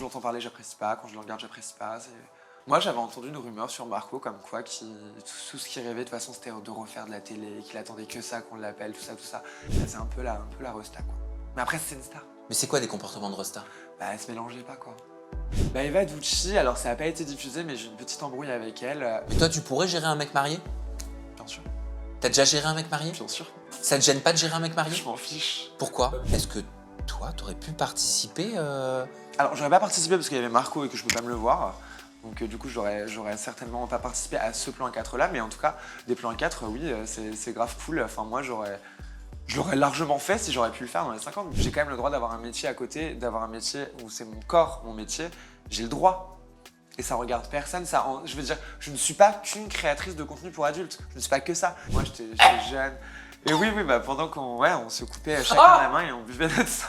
l'entends parler, j'apprécie pas. Quand je le regarde, j'apprécie pas. Moi, j'avais entendu une rumeur sur Marco comme quoi tout ce qu'il rêvait de toute façon, c'était de refaire de la télé, qu'il attendait que ça, qu'on l'appelle, tout ça, tout ça. Là, c'est un peu la resta, quoi. Mais après, c'est une star. Mais c'est quoi des comportements de Rosta? Bah, elle se mélangeait pas, quoi. Bah, Eva Ducci, alors ça a pas été diffusé, mais j'ai une petite embrouille avec elle. Mais toi, tu pourrais gérer un mec marié? Bien sûr. T'as déjà géré un mec marié? Bien sûr. Ça te gêne pas de gérer un mec marié? Je m'en fiche. Pourquoi? Est-ce que toi, t'aurais pu participer Alors, j'aurais pas participé parce qu'il y avait Marco et que je peux pas me le voir. Donc du coup, j'aurais certainement pas participé à ce plan 4 là, mais en tout cas, des plans 4, oui, c'est grave cool. Enfin, moi, je l'aurais largement fait si j'aurais pu le faire dans les 50. J'ai quand même le droit d'avoir un métier à côté, d'avoir un métier où c'est mon corps, mon métier. J'ai le droit. Et ça regarde personne. Je veux dire, je ne suis pas qu'une créatrice de contenu pour adultes. Je ne suis pas que ça. Moi, j'étais jeune. Et oui, bah, pendant on se coupait chacun la main et on buvait notre sang.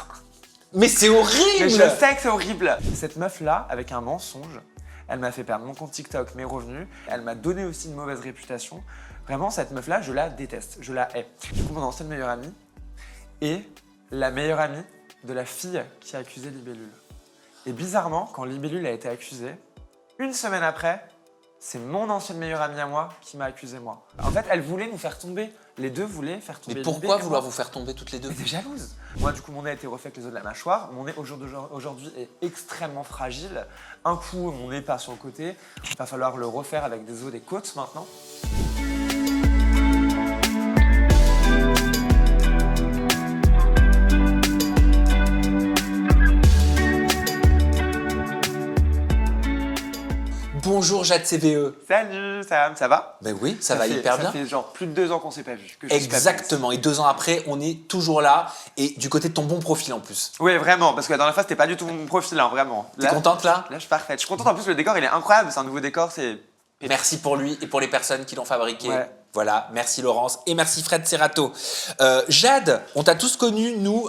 Mais c'est horrible! Mais je sais que c'est horrible. Cette meuf-là, avec un mensonge, elle m'a fait perdre mon compte TikTok, mes revenus. Elle m'a donné aussi une mauvaise réputation. Vraiment, cette meuf-là, je la déteste. Je la hais. Du coup, mon ancienne meilleure amie est la meilleure amie de la fille qui a accusé Libellule. Et bizarrement, quand Libellule a été accusée, une semaine après, c'est mon ancienne meilleure amie à moi qui m'a accusé moi. En fait, elle voulait nous faire tomber. Les deux voulaient faire tomber. Mais pourquoi vouloir vous faire tomber toutes les deux? Elle était jalouse. Moi, du coup, mon nez a été refait avec les os de la mâchoire. Mon nez, aujourd'hui, est extrêmement fragile. Un coup, mon nez part sur le côté. Il va falloir le refaire avec des os des côtes maintenant. Bonjour Jade CVE. Salut Sam, ça va? Ben oui, ça va hyper bien. Ça fait genre plus de 2 ans qu'on s'est pas vu. Exactement, et 2 ans après, on est toujours là, et du côté de ton bon profil en plus. Oui, vraiment, parce que la dernière fois, c'était pas du tout mon profil, hein, vraiment. T'es contente là? Là, je suis parfaite. Je suis contente, en plus, le décor, il est incroyable. C'est un nouveau décor, c'est... Merci pour lui et pour les personnes qui l'ont fabriqué. Ouais. Voilà, merci Laurence et merci Fred Serrato. Jade, on t'a tous connus, nous,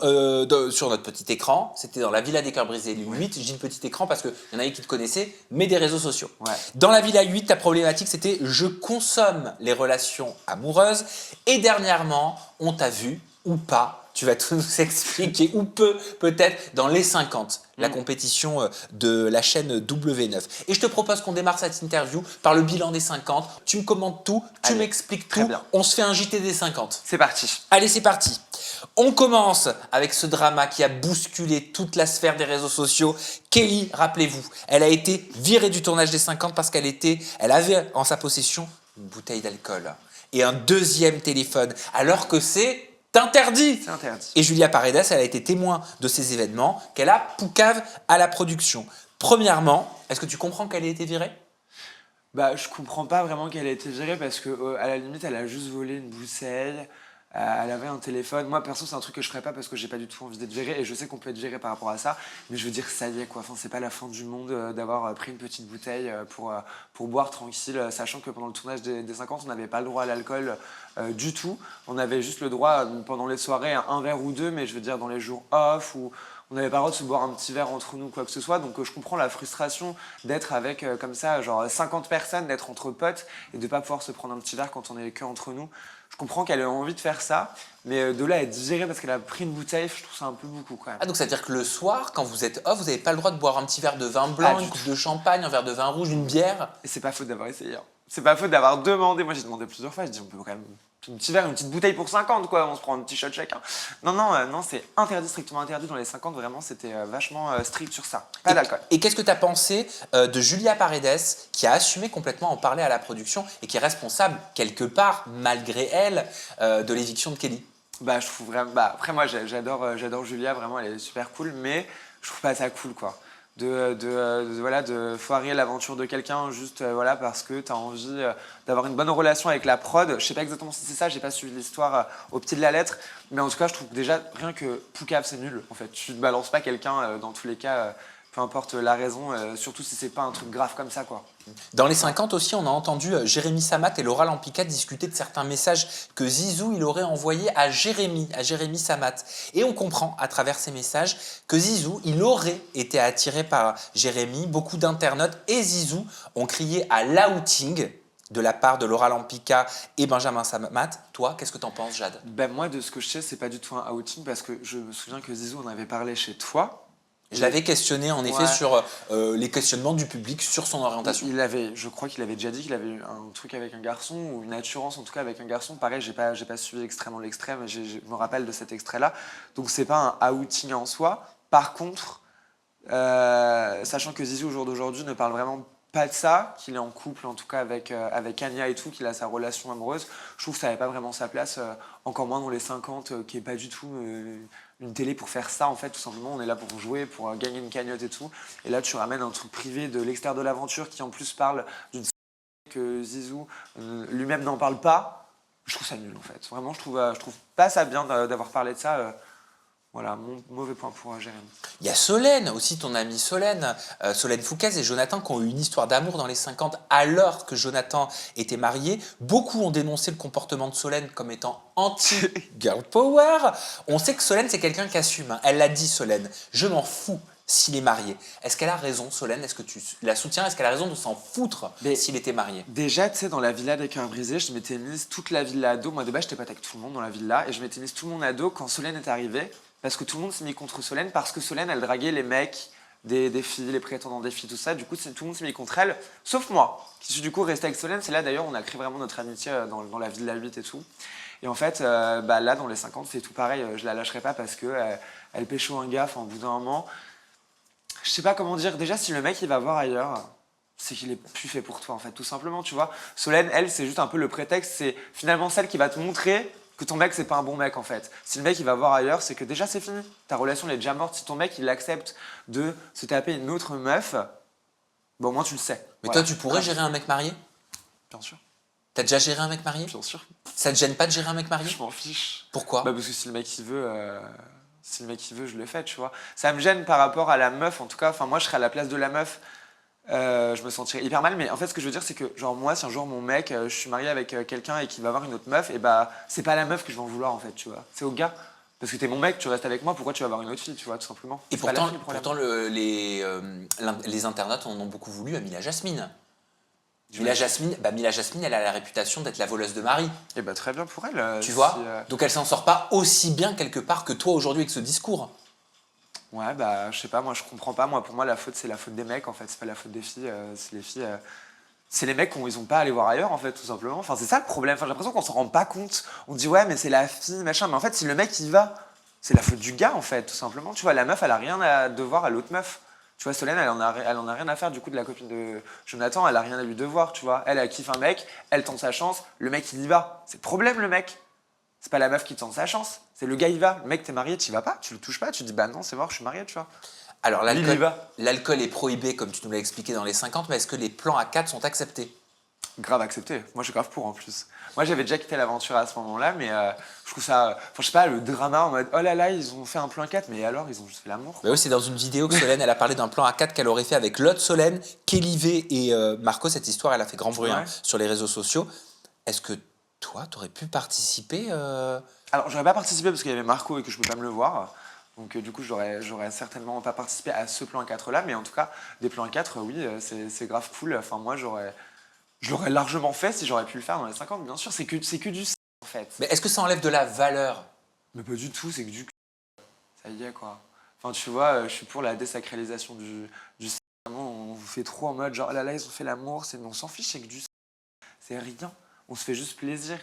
sur notre petit écran. C'était dans La Villa des Cœurs Brisés 8. Je dis le petit écran parce qu'il y en avait qui te connaissaient, mais des réseaux sociaux. Ouais. Dans La Villa 8, ta problématique, c'était « Je consomme les relations amoureuses ». Et dernièrement, on t'a vu, ou pas, tu vas tout nous expliquer, ou peut-être, dans Les 50, la compétition de la chaîne W9. Et je te propose qu'on démarre cette interview par le bilan des 50. Tu me commandes tout, tu m'expliques tout. bien. On se fait un JT des 50. C'est parti. Allez, c'est parti. On commence avec ce drama qui a bousculé toute la sphère des réseaux sociaux. Kelly, rappelez-vous, elle a été virée du tournage des 50 parce qu'elle avait en sa possession une bouteille d'alcool et un deuxième téléphone, alors que c'est interdit. C'est interdit. Et Julia Paredes, elle a été témoin de ces événements qu'elle a poucave à la production. Premièrement, est-ce que tu comprends qu'elle ait été virée? Bah, je comprends pas vraiment qu'elle ait été virée parce que, à la limite, elle a juste volé une bouteille. Elle avait un téléphone. Moi, perso, c'est un truc que je ferais pas parce que j'ai pas du tout envie d'être viré et je sais qu'on peut être viré par rapport à ça. Mais je veux dire, ça y est, quoi. Enfin, c'est pas la fin du monde d'avoir pris une petite bouteille pour boire tranquille, sachant que pendant le tournage des 50, on n'avait pas le droit à l'alcool du tout. On avait juste le droit, pendant les soirées, à un verre ou deux, mais je veux dire, dans les jours off ou on n'avait pas le droit de se boire un petit verre entre nous, quoi que ce soit. Donc je comprends la frustration d'être avec, comme ça, genre 50 personnes, d'être entre potes et de pas pouvoir se prendre un petit verre quand on est que entre nous. Je comprends qu'elle ait envie de faire ça, mais de là à être virée parce qu'elle a pris une bouteille, je trouve ça un peu beaucoup quand même. Ah, donc ça veut dire que le soir, quand vous êtes off, vous n'avez pas le droit de boire un petit verre de vin blanc, une coupe de champagne, un verre de vin rouge, une bière? Et c'est pas faute d'avoir essayé. Hein. C'est pas faute d'avoir demandé. Moi, j'ai demandé plusieurs fois. Je dis, on peut quand même un petit verre, une petite bouteille pour 50, quoi. On se prend un petit shot chacun. Non, c'est interdit, strictement interdit. Dans les 50, vraiment, c'était vachement strict sur ça. Pas d'alcool. Et qu'est-ce que tu as pensé de Julia Paredes, qui a assumé complètement en parler à la production et qui est responsable, quelque part, malgré elle, de l'éviction de Kelly? Bah, je trouve vraiment. Bah, après, moi, j'adore Julia. Vraiment, elle est super cool. Mais je trouve pas ça cool, quoi. De foirer l'aventure de quelqu'un juste parce que tu as envie d'avoir une bonne relation avec la prod. Je sais pas exactement si c'est ça, j'ai pas suivi l'histoire au pied de la lettre, mais en tout cas je trouve que déjà rien que poucave c'est nul en fait. Tu ne balances pas quelqu'un dans tous les cas, peu importe la raison, surtout si c'est pas un truc grave comme ça quoi. Dans les 50 aussi, on a entendu Jérémy Samat et Laura Lampica discuter de certains messages que Zizou il aurait envoyés à Jérémy Samat. Et on comprend à travers ces messages que Zizou il aurait été attiré par Jérémy. Beaucoup d'internautes et Zizou ont crié à l'outing de la part de Laura Lampica et Benjamin Samat. Toi, qu'est-ce que t'en penses, Jade? Ben moi, de ce que je sais, c'est pas du tout un outing parce que je me souviens que Zizou en avait parlé chez toi. Je l'avais questionné en effet Ouais. sur les questionnements du public sur son orientation. Je crois qu'il avait déjà dit qu'il avait eu un truc avec un garçon, ou une attirance en tout cas avec un garçon. Pareil, j'ai pas suivi extrêmement l'extrême, mais je me rappelle de cet extrait-là. Donc c'est pas un outing en soi. Par contre, sachant que Zizou au jour d'aujourd'hui ne parle vraiment pas de ça, qu'il est en couple en tout cas avec Anya et tout, qu'il a sa relation amoureuse, je trouve que ça n'avait pas vraiment sa place, encore moins dans les 50, qui est pas du tout une télé pour faire ça en fait, tout simplement. On est là pour jouer, pour gagner une cagnotte et tout. Et là tu ramènes un truc privé de l'extérieur de l'aventure qui en plus parle d'une que Zizou lui-même n'en parle pas. Je trouve ça nul en fait. Vraiment, je trouve pas ça bien d'avoir parlé de ça. Voilà, mon mauvais point pour Jérémy. Il y a Solène aussi, ton amie Solène, Solène Fouquez et Jonathan qui ont eu une histoire d'amour dans les 50 alors que Jonathan était marié. Beaucoup ont dénoncé le comportement de Solène comme étant anti-girl power. On sait que Solène, c'est quelqu'un qui assume. Hein. Elle l'a dit, Solène. Je m'en fous s'il est marié. Est-ce qu'elle a raison, Solène? Est-ce que tu la soutiens? Est-ce qu'elle a raison de s'en foutre s'il était marié? Déjà, tu sais, dans la villa des cœurs brisés, je m'étais mise toute la villa ado. Moi, de base, j'étais pas avec tout le monde dans la villa. Et je m'étais mise tout le monde ado quand Solène est arrivée. Parce que tout le monde s'est mis contre Solène. Parce que Solène, elle draguait les mecs des filles, les prétendants des filles, tout ça. Du coup, tout le monde s'est mis contre elle. Sauf moi, qui suis du coup resté avec Solène. C'est là, d'ailleurs, on a créé vraiment notre amitié dans la villa 8 et tout. Et en fait, là, dans les 50, c'est tout pareil. Je la lâcherai pas parce que elle pécho un gars. Enfin, au bout d'un moment, je sais pas comment dire. Déjà, si le mec, il va voir ailleurs, c'est qu'il est plus fait pour toi, en fait, tout simplement, tu vois. Solène, elle, c'est juste un peu le prétexte. C'est finalement celle qui va te montrer que ton mec, c'est pas un bon mec, en fait. Si le mec, il va voir ailleurs, c'est que déjà, c'est fini. Ta relation, elle est déjà morte. Si ton mec, il accepte de se taper une autre meuf, bon, au moins, tu le sais. Mais Voilà. toi, tu pourrais gérer un mec marié? Bien sûr, T'as déjà géré un mec marié? bien sûr. Ça te gêne pas de gérer un mec marié? Je m'en fiche. Pourquoi? Bah, parce que si le mec, il veut... Si le mec il veut, je le fais, tu vois. Ça me gêne par rapport à la meuf, en tout cas. Enfin, moi, je serais à la place de la meuf. Je me sentirais hyper mal, mais en fait, ce que je veux dire, c'est que, genre, moi, si un jour mon mec, je suis marié avec quelqu'un et qu'il va avoir une autre meuf, et bah, c'est pas la meuf que je vais en vouloir, en fait, tu vois. C'est au gars. Parce que t'es mon mec, tu restes avec moi, pourquoi tu vas avoir une autre fille, tu vois, tout simplement. Et C'est pas la pourtant, fille, le problème. pourtant les internautes en ont beaucoup voulu à Mila Jasmine. Mila Jasmine, elle a la réputation d'être la voleuse de mari. Et bah, très bien pour elle. Tu vois? si, Donc elle s'en sort pas aussi bien quelque part que toi aujourd'hui avec ce discours. Ouais, bah, je sais pas, moi, je comprends pas. Moi, pour moi, la faute, c'est la faute des mecs, en fait. C'est pas la faute des filles. C'est les filles. C'est les mecs ils ont pas à aller voir ailleurs, en fait, tout simplement. Enfin, c'est ça le problème. Enfin, j'ai l'impression qu'on s'en rend pas compte. On dit, ouais, mais c'est la fille, machin. Mais en fait, si le mec y va, c'est la faute du gars, en fait, tout simplement. Tu vois, la meuf, elle a rien à devoir à l'autre meuf. Tu vois, Solène, elle en a rien à faire du coup de la copine de Jonathan. Elle a rien à lui devoir, tu vois. Elle kiffe un mec, elle tente sa chance. Le mec, il y va. C'est le problème, le mec. C'est pas la meuf qui tente sa chance. C'est le gars, il va. Le mec, t'es marié, tu y vas pas. Tu le touches pas. Tu dis, bah non, c'est mort, je suis marié, tu vois. Alors Lui, il y va. l'alcool est prohibé comme tu nous l'as expliqué dans les 50, mais est-ce que les plans à 4 sont acceptés? Grave accepté. Moi, je suis grave pour en plus. Moi, j'avais déjà quitté l'aventure à ce moment-là, mais je trouve ça. Enfin, je sais pas, le drama en mode oh là là, ils ont fait un plan 4, mais alors, ils ont juste fait l'amour. Bah oui, c'est dans une vidéo que Solène, elle a parlé d'un plan à 4 qu'elle aurait fait avec l'autre Solène, Kelly V et Marco. Cette histoire, elle a fait grand bruit hein, Ouais. sur les réseaux sociaux. Est-ce que toi, t'aurais pu participer Alors, j'aurais pas participé parce qu'il y avait Marco et que je peux pas me le voir. Donc, du coup, j'aurais certainement pas participé à ce plan 4 là, mais en tout cas, des plans 4, oui, c'est grave cool. Enfin, moi, je l'aurais largement fait si j'aurais pu le faire dans les 50, bien sûr. C'est que du en fait. Mais est-ce que ça enlève de la valeur? Mais pas du tout, c'est que du ça y est, quoi. Enfin, tu vois, je suis pour la désacralisation du sexe. Vraiment, on vous fait trop en mode genre, oh là là, ils ont fait l'amour, on s'en fiche, c'est que du sexe. C'est rien. On se fait juste plaisir.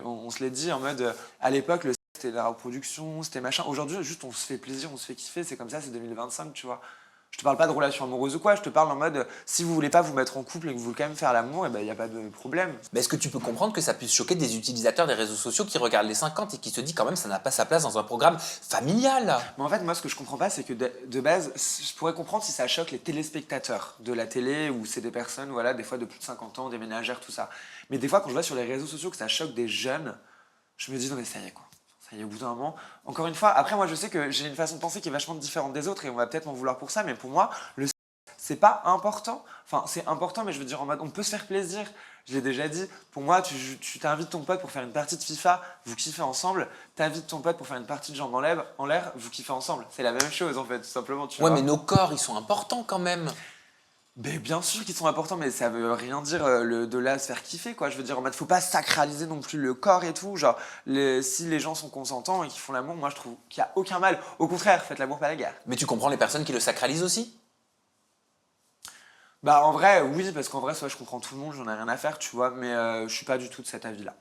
On se l'est dit en mode, à l'époque, le sexe, c'était la reproduction, c'était machin. Aujourd'hui, juste, on se fait plaisir, on se fait kiffer. C'est comme ça, c'est 2025, tu vois. Je te parle pas de relation amoureuse ou quoi, je te parle en mode, si vous voulez pas vous mettre en couple et que vous voulez quand même faire l'amour, et ben, il n'y a pas de problème. Mais est-ce que tu peux comprendre que ça puisse choquer des utilisateurs des réseaux sociaux qui regardent les 50 et qui se disent quand même ça n'a pas sa place dans un programme familial? Mais en fait, moi, ce que je comprends pas, c'est que de base, je pourrais comprendre si ça choque les téléspectateurs de la télé, ou c'est des personnes, voilà, des fois de plus de 50 ans, des ménagères, tout ça. Mais des fois, quand je vois sur les réseaux sociaux que ça choque des jeunes, je me dis, non mais ça y est, quoi. Ça y est, au bout d'un moment. Encore une fois, après, moi, je sais que j'ai une façon de penser qui est vachement différente des autres, et on va peut-être m'en vouloir pour ça, mais pour moi, c'est pas important. Enfin, c'est important, mais je veux dire en mode, on peut se faire plaisir. Je l'ai déjà dit. Pour moi, tu t'invites ton pote pour faire une partie de FIFA, vous kiffez ensemble. T'invites ton pote pour faire une partie de jambes en l'air, vous kiffez ensemble. C'est la même chose, en fait, tout simplement. Tu Ouais, vois. mais nos corps, ils sont importants quand même. Mais bien sûr qu'ils sont importants, mais ça veut rien dire de là à se faire kiffer, quoi. Je veux dire, en mode, faut pas sacraliser non plus le corps et tout. Genre, si les gens sont consentants et qu'ils font l'amour, moi je trouve qu'il y a aucun mal. Au contraire, faites l'amour, pas la guerre. Mais tu comprends les personnes qui le sacralisent aussi? Bah en vrai, oui, parce qu'en vrai, soit je comprends tout le monde, j'en ai rien à faire, tu vois, mais je suis pas du tout de cet avis-là.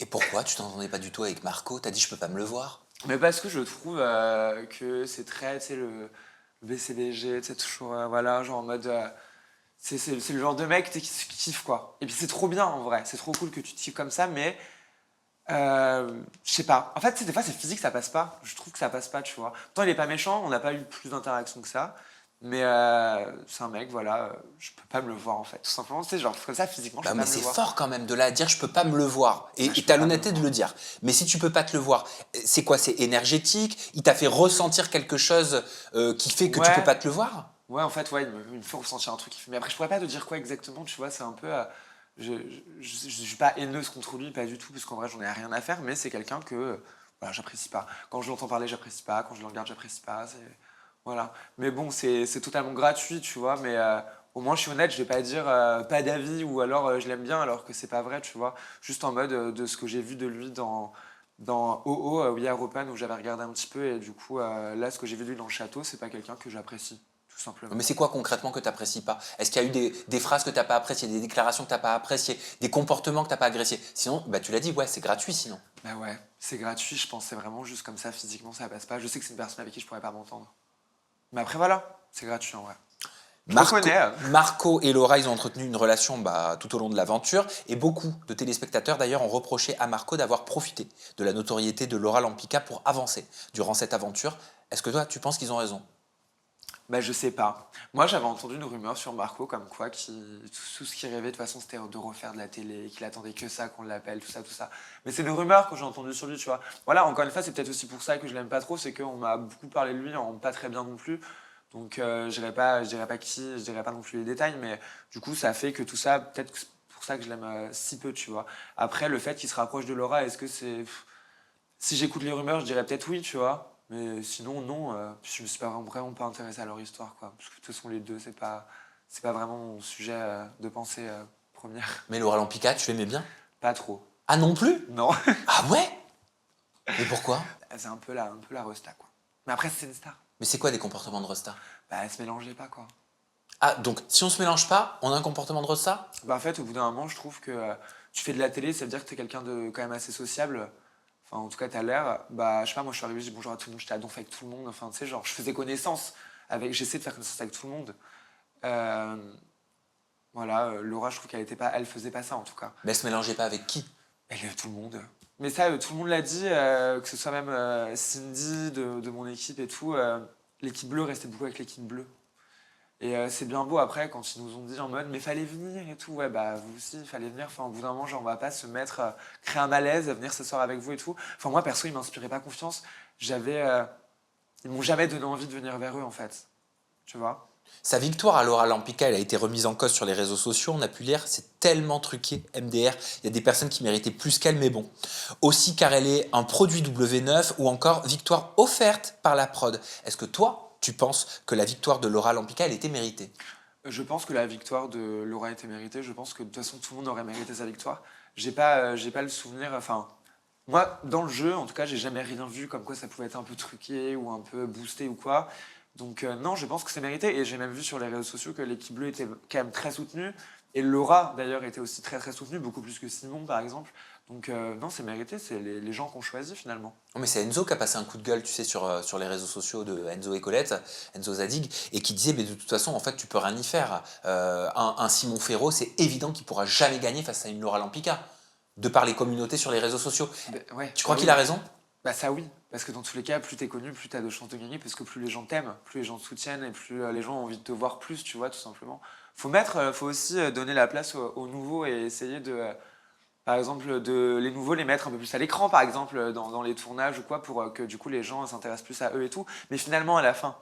Et pourquoi tu t'entendais pas du tout avec Marco? T'as dit je peux pas me le voir? Mais parce que je trouve que c'est très, tu sais, le BCBG, tu sais, toujours, voilà, genre en mode. C'est le genre de mec tu sais, qui se kiffe, quoi. Et puis c'est trop bien en vrai, c'est trop cool que tu te kiffes comme ça, mais je sais pas. En fait, tu sais, des fois c'est physique, ça passe pas. Je trouve que ça passe pas, tu vois. Pourtant, il est pas méchant, on n'a pas eu plus d'interaction que ça. Mais c'est un mec, voilà, je peux pas me le voir en fait. Tout simplement, tu sais, genre comme ça, physiquement, je Bah peux mais pas me le c'est voir. fort quand même de là à dire je peux pas me le voir. Bah, Et je peux t'as pas me le l'honnêteté de voir. le dire. Mais si tu peux pas te le voir, c'est quoi? C'est énergétique? Il t'a fait ressentir quelque chose qui fait que tu peux Ouais, pas te le voir? ouais, en fait, ouais, il me faut ressentir un truc. Mais après, je pourrais pas te dire quoi exactement, tu vois, c'est un peu. Je suis pas haineuse contre lui, pas du tout, parce qu'en vrai, j'en ai rien à faire, mais c'est quelqu'un que voilà, j'apprécie pas. Quand je l'entends parler, j'apprécie pas. Quand je le regarde, j'apprécie pas. Voilà. Mais bon, c'est totalement gratuit, tu vois, mais au moins, je suis honnête, je vais pas dire pas d'avis ou alors je l'aime bien, alors que c'est pas vrai, tu vois. Juste en mode de ce que j'ai vu de lui dans OO, We Are Open, où j'avais regardé un petit peu, et du coup, là, ce que j'ai vu de lui dans le château, c'est pas quelqu'un que j'apprécie, tout simplement. Mais c'est quoi concrètement que t'apprécies pas? Est-ce qu'il y a eu des phrases que t'as pas appréciées, des déclarations que t'as pas appréciées, des comportements que t'as pas agressés? Sinon, bah tu l'as dit, ouais, c'est gratuit sinon. Bah ouais, c'est gratuit, je pensais vraiment juste comme ça, physiquement ça passe pas. Je sais que c'est une personne avec qui je pourrais pas m'entendre. Mais après voilà, c'est gratuit en vrai. Je Marco, reconnais. Marco et Laura, ils ont entretenu une relation tout au long de l'aventure et beaucoup de téléspectateurs d'ailleurs ont reproché à Marco d'avoir profité de la notoriété de Laura Lampica pour avancer durant cette aventure. Est-ce que toi, tu penses qu'ils ont raison? Bah je sais pas. Moi j'avais entendu une rumeur sur Marco comme quoi tout ce qu'il rêvait de toute façon c'était de refaire de la télé, qu'il attendait que ça, qu'on l'appelle, tout ça, tout ça. Mais c'est une rumeur que j'ai entendue sur lui, tu vois. Voilà, encore une fois, c'est peut-être aussi pour ça que je l'aime pas trop, c'est qu'on m'a beaucoup parlé de lui en pas très bien non plus. Donc je dirais pas qui, je dirais pas non plus les détails, mais du coup ça fait que tout ça, peut-être que c'est pour ça que je l'aime si peu, tu vois. Après, le fait qu'il se rapproche de Laura, est-ce que c'est. Si j'écoute les rumeurs, je dirais peut-être oui, tu vois. Mais sinon, non. Je me suis pas vraiment pas intéressé à leur histoire, quoi. Parce que de toute façon, les deux, c'est pas vraiment mon sujet de pensée première. Mais Laura Lampica, tu l'aimais bien? Pas trop. Ah non plus? Non. Ah ouais? Mais pourquoi? C'est un peu la resta, quoi. Mais après, c'est une star. Mais c'est quoi des comportements de Rosta? Bah, elle se mélangeait pas, quoi. Ah, donc si on se mélange pas, on a un comportement de Rosta? Bah, en fait, au bout d'un moment, je trouve que tu fais de la télé, ça veut dire que t'es quelqu'un de quand même assez sociable. Enfin, en tout cas, t'as l'air. Bah, je sais pas, moi, je suis arrivé, je dis bonjour à tout le monde, j'étais à donf avec tout le monde. Enfin, tu sais, genre, je faisais connaissance avec. J'essaie de faire connaissance avec tout le monde. Euh, voilà, Laura, je trouve qu'elle était pas, elle faisait pas ça en tout cas. Mais elle se mélangeait pas avec qui? Elle est tout le monde. Mais ça, tout le monde l'a dit, que ce soit même Cindy de mon équipe et tout. L'équipe bleue restait beaucoup avec l'équipe bleue. Et c'est bien beau après quand ils nous ont dit en mode mais fallait venir et tout. Ouais, bah vous aussi, il fallait venir. Enfin, au bout d'un moment, genre, on va pas se mettre, créer un malaise, venir s'asseoir avec vous et tout. Enfin, moi perso, ils m'inspiraient pas confiance. J'avais. Ils m'ont jamais donné envie de venir vers eux en fait. Tu vois? Sa victoire à Laura Lampica, elle a été remise en cause sur les réseaux sociaux. On a pu lire, c'est tellement truqué, MDR. Il y a des personnes qui méritaient plus qu'elle, mais bon. Aussi car elle est un produit W9 ou encore victoire offerte par la prod. Est-ce que toi, tu penses que la victoire de Laura Lampica, elle était méritée? Je pense que la victoire de Laura était méritée. Je pense que de toute façon, tout le monde aurait mérité sa victoire. J'ai pas le souvenir. Enfin, moi, dans le jeu, en tout cas, j'ai jamais rien vu comme quoi ça pouvait être un peu truqué ou un peu boosté ou quoi. Donc, non, je pense que c'est mérité. Et j'ai même vu sur les réseaux sociaux que l'équipe bleue était quand même très soutenue. Et Laura, d'ailleurs, était aussi très très soutenue, beaucoup plus que Simon, par exemple. Donc, non, c'est mérité. C'est les gens qu'on choisit finalement. Non, mais c'est Enzo qui a passé un coup de gueule, tu sais, sur les réseaux sociaux de Enzo et Colette, Enzo Zadig, et qui disait, mais de toute façon, en fait, tu peux rien y faire. Un Simon Ferro, c'est évident qu'il pourra jamais gagner face à une Laura Lampica, de par les communautés sur les réseaux sociaux. Ouais, Tu crois bah qu'il oui. a raison? Bah ça oui, parce que dans tous les cas, plus t'es connu, plus t'as de chances de gagner, parce que plus les gens t'aiment, plus les gens te soutiennent et plus les gens ont envie de te voir plus, tu vois, tout simplement. Faut aussi donner la place aux nouveaux et essayer par exemple, les nouveaux les mettre un peu plus à l'écran, par exemple, dans les tournages ou quoi, pour que du coup les gens s'intéressent plus à eux et tout. Mais finalement, à la fin,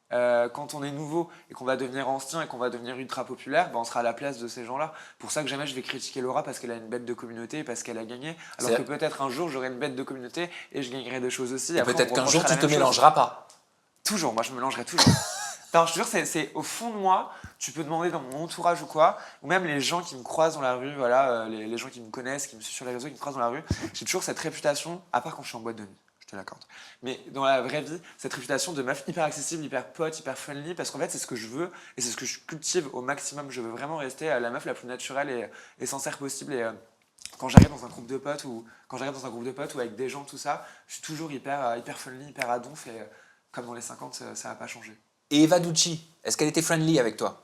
quand on est nouveau et qu'on va devenir ancien et qu'on va devenir ultra populaire, bah, on sera à la place de ces gens-là. Pour ça que jamais je vais critiquer Laura parce qu'elle a une bête de communauté et parce qu'elle a gagné. Alors que C'est- peut-être un jour j'aurai une bête de communauté et je gagnerai des choses aussi. Et après, on me peut-être qu'un jour, reprochera tu la te même chose. mélangeras pas. Toujours, moi je me mélangerai toujours. Non, je te jure, c'est au fond de moi, tu peux demander dans mon entourage ou quoi, ou même les gens qui me croisent dans la rue, voilà, les gens qui me connaissent, qui me suivent sur les réseaux, qui me croisent dans la rue, j'ai toujours cette réputation, à part quand je suis en boîte de nuit, je te l'accorde. Mais dans la vraie vie, cette réputation de meuf hyper accessible, hyper pote, hyper friendly, parce qu'en fait, c'est ce que je veux et c'est ce que je cultive au maximum. Je veux vraiment rester la meuf la plus naturelle et sincère possible. Et quand j'arrive dans un groupe de potes ou quand j'arrive dans un groupe de potes ou avec des gens, tout ça, je suis toujours hyper friendly, hyper à donf et comme dans les 50, ça n'a pas changé. Et Eva Ducci, est-ce qu'elle était friendly avec toi?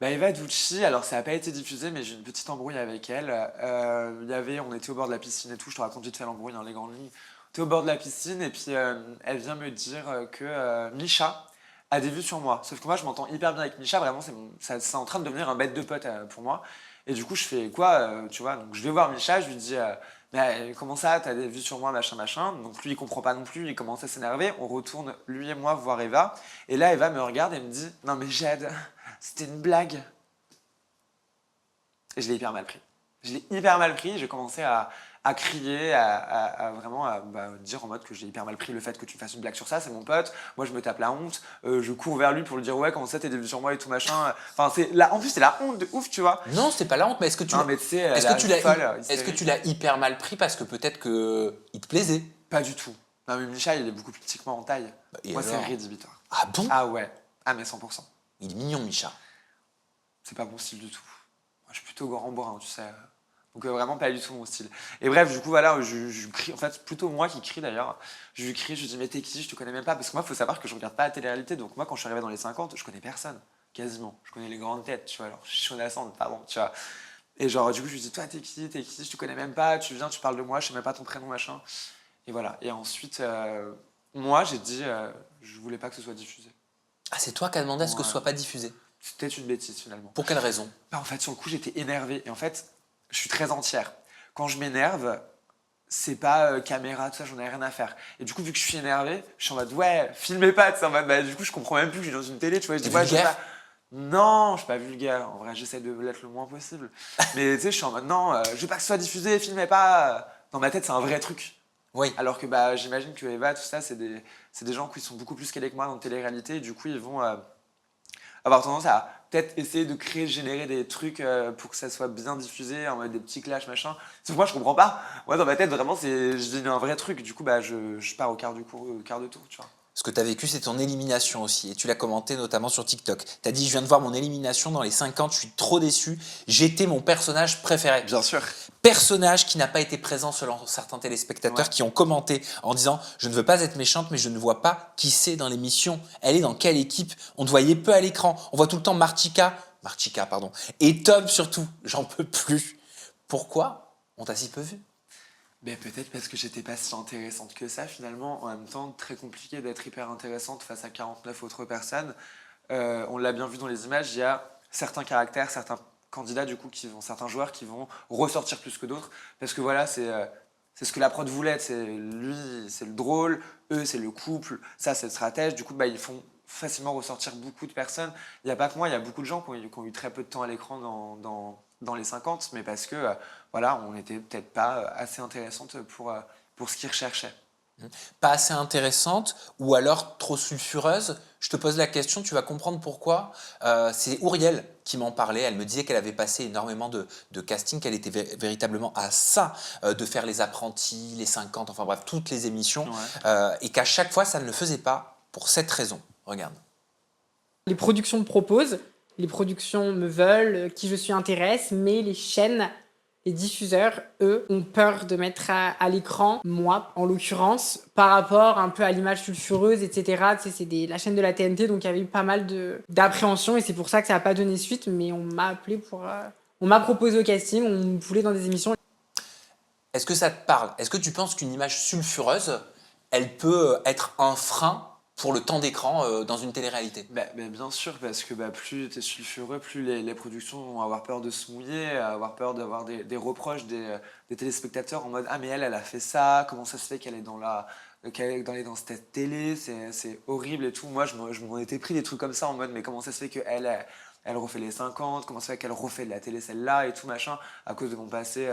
Bah, Eva Ducci, alors ça n'a pas été diffusé, mais j'ai une petite embrouille avec elle. On était au bord de la piscine et tout, je te raconte vite fait l'embrouille dans les grandes lignes. On était au bord de la piscine et puis elle vient me dire que Misha a des vues sur moi. Sauf que moi je m'entends hyper bien avec Misha, vraiment c'est en train de devenir un bête de pote pour moi. Et du coup je fais quoi, tu vois, donc je vais voir Misha, je lui dis mais comment ça, t'as des vues sur moi, machin, machin. Donc lui il comprend pas non plus, il commence à s'énerver. On retourne, lui et moi, voir Eva. Et là Eva me regarde et me dit non mais Jade, c'était une blague. Et je l'ai hyper mal pris. Je l'ai hyper mal pris, j'ai commencé à crier, vraiment dire en mode que j'ai hyper mal pris le fait que tu fasses une blague sur ça, c'est mon pote, moi je me tape la honte, je cours vers lui pour lui dire ouais comment ça t'es vu sur moi et tout machin. Enfin en plus c'est la honte de ouf tu vois. Non, c'est pas la honte, mais est-ce que tu Non l'as mais tu sais, est-ce que tu l'as folle, est-ce que tu l'as hyper mal pris parce que peut-être que il te plaisait? Pas du tout. Non mais Micha il est beaucoup plus petit que moi en taille. Et Moi c'est alors? rédhibitoire. Ah bon? Ah ouais, ah mais 100%. Il est mignon, Micha. C'est pas mon style du tout. Moi, je suis plutôt grand bourrin, tu sais. Donc vraiment pas du tout mon style. Et bref, du coup voilà, je crie, en fait plutôt moi qui crie d'ailleurs. Je lui crie, je lui dis mais t'es qui, je te connais même pas. Parce que moi, faut savoir que je regarde pas la télé-réalité. Donc moi, quand je suis arrivé dans les 50, je connais personne, quasiment. Je connais les grandes têtes, tu vois. Alors, je suis Chaunassante, pardon, tu vois. Et genre, du coup, je lui dis toi t'es qui, je te connais même pas. Tu viens, tu parles de moi, je sais même pas ton prénom, machin. Et voilà. Et ensuite, moi, j'ai dit, je voulais pas que ce soit diffusé. Ah, c'est toi qui as demandé à ce que ce Ouais. soit pas diffusé. C'était une bêtise finalement. Pour quelle raison? Bah, en fait, sur le coup, j'étais énervé. Et en fait, je suis très entière. Quand je m'énerve, c'est pas caméra, tout ça, j'en ai rien à faire. Et du coup, vu que je suis énervé, je suis en mode ouais, filmez pas, tu sais, en mode, du coup, je comprends même plus que je suis dans une télé, tu vois. Je T'es dis ouais, je sais vulgaire? pas. Non, je suis pas vulgaire. En vrai, j'essaie de l'être le moins possible. Mais tu sais, je suis en mode non, je veux pas que ce soit diffusé, filmez pas. Dans ma tête, c'est un vrai truc. Oui. Alors que j'imagine que Eva, tout ça, c'est des gens qui sont beaucoup plus calés que moi dans la télé-réalité. Et du coup, ils vont avoir tendance à peut-être essayer de créer, générer des trucs pour que ça soit bien diffusé, en mode des petits clashs, machin. Sauf que moi, je comprends pas. Moi, dans ma tête, vraiment, je dis un vrai truc. Du coup, je pars au quart de tour, tu vois. Ce que tu as vécu, c'est ton élimination aussi. Et tu l'as commenté notamment sur TikTok. Tu as dit, je viens de voir mon élimination dans les 50, je suis trop déçu. J'étais mon personnage préféré. Bien sûr. Personnage qui n'a pas été présent selon certains téléspectateurs Ouais. qui ont commenté en disant, je ne veux pas être méchante, mais je ne vois pas qui c'est dans l'émission. Elle est dans quelle équipe? On te voyait peu à l'écran. On voit tout le temps Martika, pardon, et Tom surtout. J'en peux plus. Pourquoi on t'a si peu vu? Ben, peut-être parce que j'étais pas si intéressante que ça finalement. En même temps, très compliqué d'être hyper intéressante face à 49 autres personnes. On l'a bien vu dans les images, il y a certains caractères, certains candidats du coup, certains joueurs qui vont ressortir plus que d'autres. Parce que voilà, c'est ce que la prod voulait. C'est lui, c'est le drôle, eux, c'est le couple, ça, c'est le stratège. Du coup, ils font facilement ressortir beaucoup de personnes. Il n'y a pas que moi, il y a beaucoup de gens qui ont eu très peu de temps à l'écran dans les 50, mais parce que voilà, on n'était peut-être pas assez intéressante pour ce qu'ils recherchaient. Pas assez intéressante ou alors trop sulfureuse? Je te pose la question, tu vas comprendre pourquoi. C'est Ouriel qui m'en parlait. Elle me disait qu'elle avait passé énormément de casting, qu'elle était véritablement à ça, de faire les apprentis, les 50, enfin bref, toutes les émissions, Ouais. et qu'à chaque fois, ça ne le faisait pas pour cette raison. Regarde. Les productions me proposent, les productions me veulent, qui je suis intéresse, mais les chaînes, les diffuseurs, eux, ont peur de mettre à l'écran, moi en l'occurrence, par rapport un peu à l'image sulfureuse, etc. Tu sais, c'est la chaîne de la TNT, donc il y avait eu pas mal d'appréhension et c'est pour ça que ça n'a pas donné suite, mais on m'a appelé pour... on m'a proposé au casting, on me voulait dans des émissions. Est-ce que ça te parle? Est-ce que tu penses qu'une image sulfureuse, elle peut être un frein pour le temps d'écran dans une télé-réalité? Bien sûr, parce que plus tu es sulfureux, plus les productions vont avoir peur de se mouiller, avoir peur d'avoir des reproches des téléspectateurs en mode ah mais elle a fait ça, comment ça se fait qu'elle est qu'elle est dans cette télé, c'est horrible et tout. Moi je m'en étais pris des trucs comme ça en mode mais comment ça se fait elle refait les 50, comment ça se fait qu'elle refait de la télé celle-là et tout machin à cause de mon passé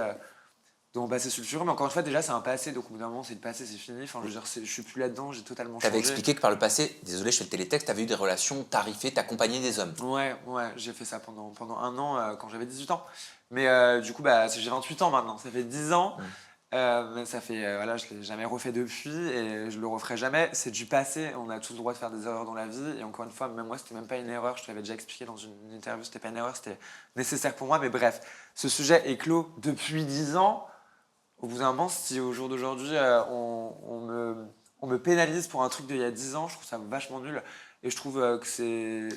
dans mon passé sulfureux. Mais encore une fois, déjà, c'est un passé, donc au bout d'un moment, c'est le passé, c'est fini. Enfin, je veux dire, je suis plus là-dedans, j'ai totalement Tu avais changé. expliqué que par le passé, désolé, je fais le télétexte, tu avais eu des relations tarifées, t'accompagnais des hommes. Ouais, j'ai fait ça pendant un an quand j'avais 18 ans. Mais du coup, j'ai 28 ans maintenant, ça fait 10 ans. Mais ça fait, voilà, je l'ai jamais refait depuis et je le referai jamais. C'est du passé, on a tous le droit de faire des erreurs dans la vie. Et encore une fois, même moi, c'était même pas une erreur, je te l'avais déjà expliqué dans une interview, c'était pas une erreur, c'était nécessaire pour moi. Mais bref, ce sujet est clos depuis 10 ans. Au bout d'un moment, si au jour d'aujourd'hui, on me pénalise pour un truc d'il y a 10 ans, je trouve ça vachement nul. Et je trouve que c'est.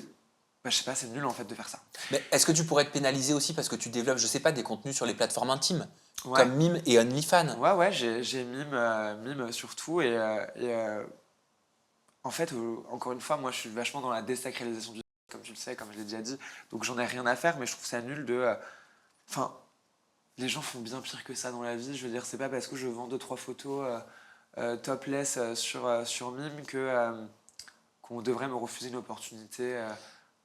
Bah, je sais pas, c'est nul en fait de faire ça. Mais est-ce que tu pourrais te pénaliser aussi parce que tu développes, je sais pas, des contenus sur les plateformes intimes, Ouais. comme Mime et OnlyFans? Ouais, j'ai Mime surtout. En fait, encore une fois, moi je suis vachement dans la désacralisation du comme tu le sais, comme je l'ai déjà dit. Donc j'en ai rien à faire, mais je trouve ça nul de. Enfin, les gens font bien pire que ça dans la vie. Je veux dire, c'est pas parce que je vends 2-3 photos topless sur Mime qu'on devrait me refuser une opportunité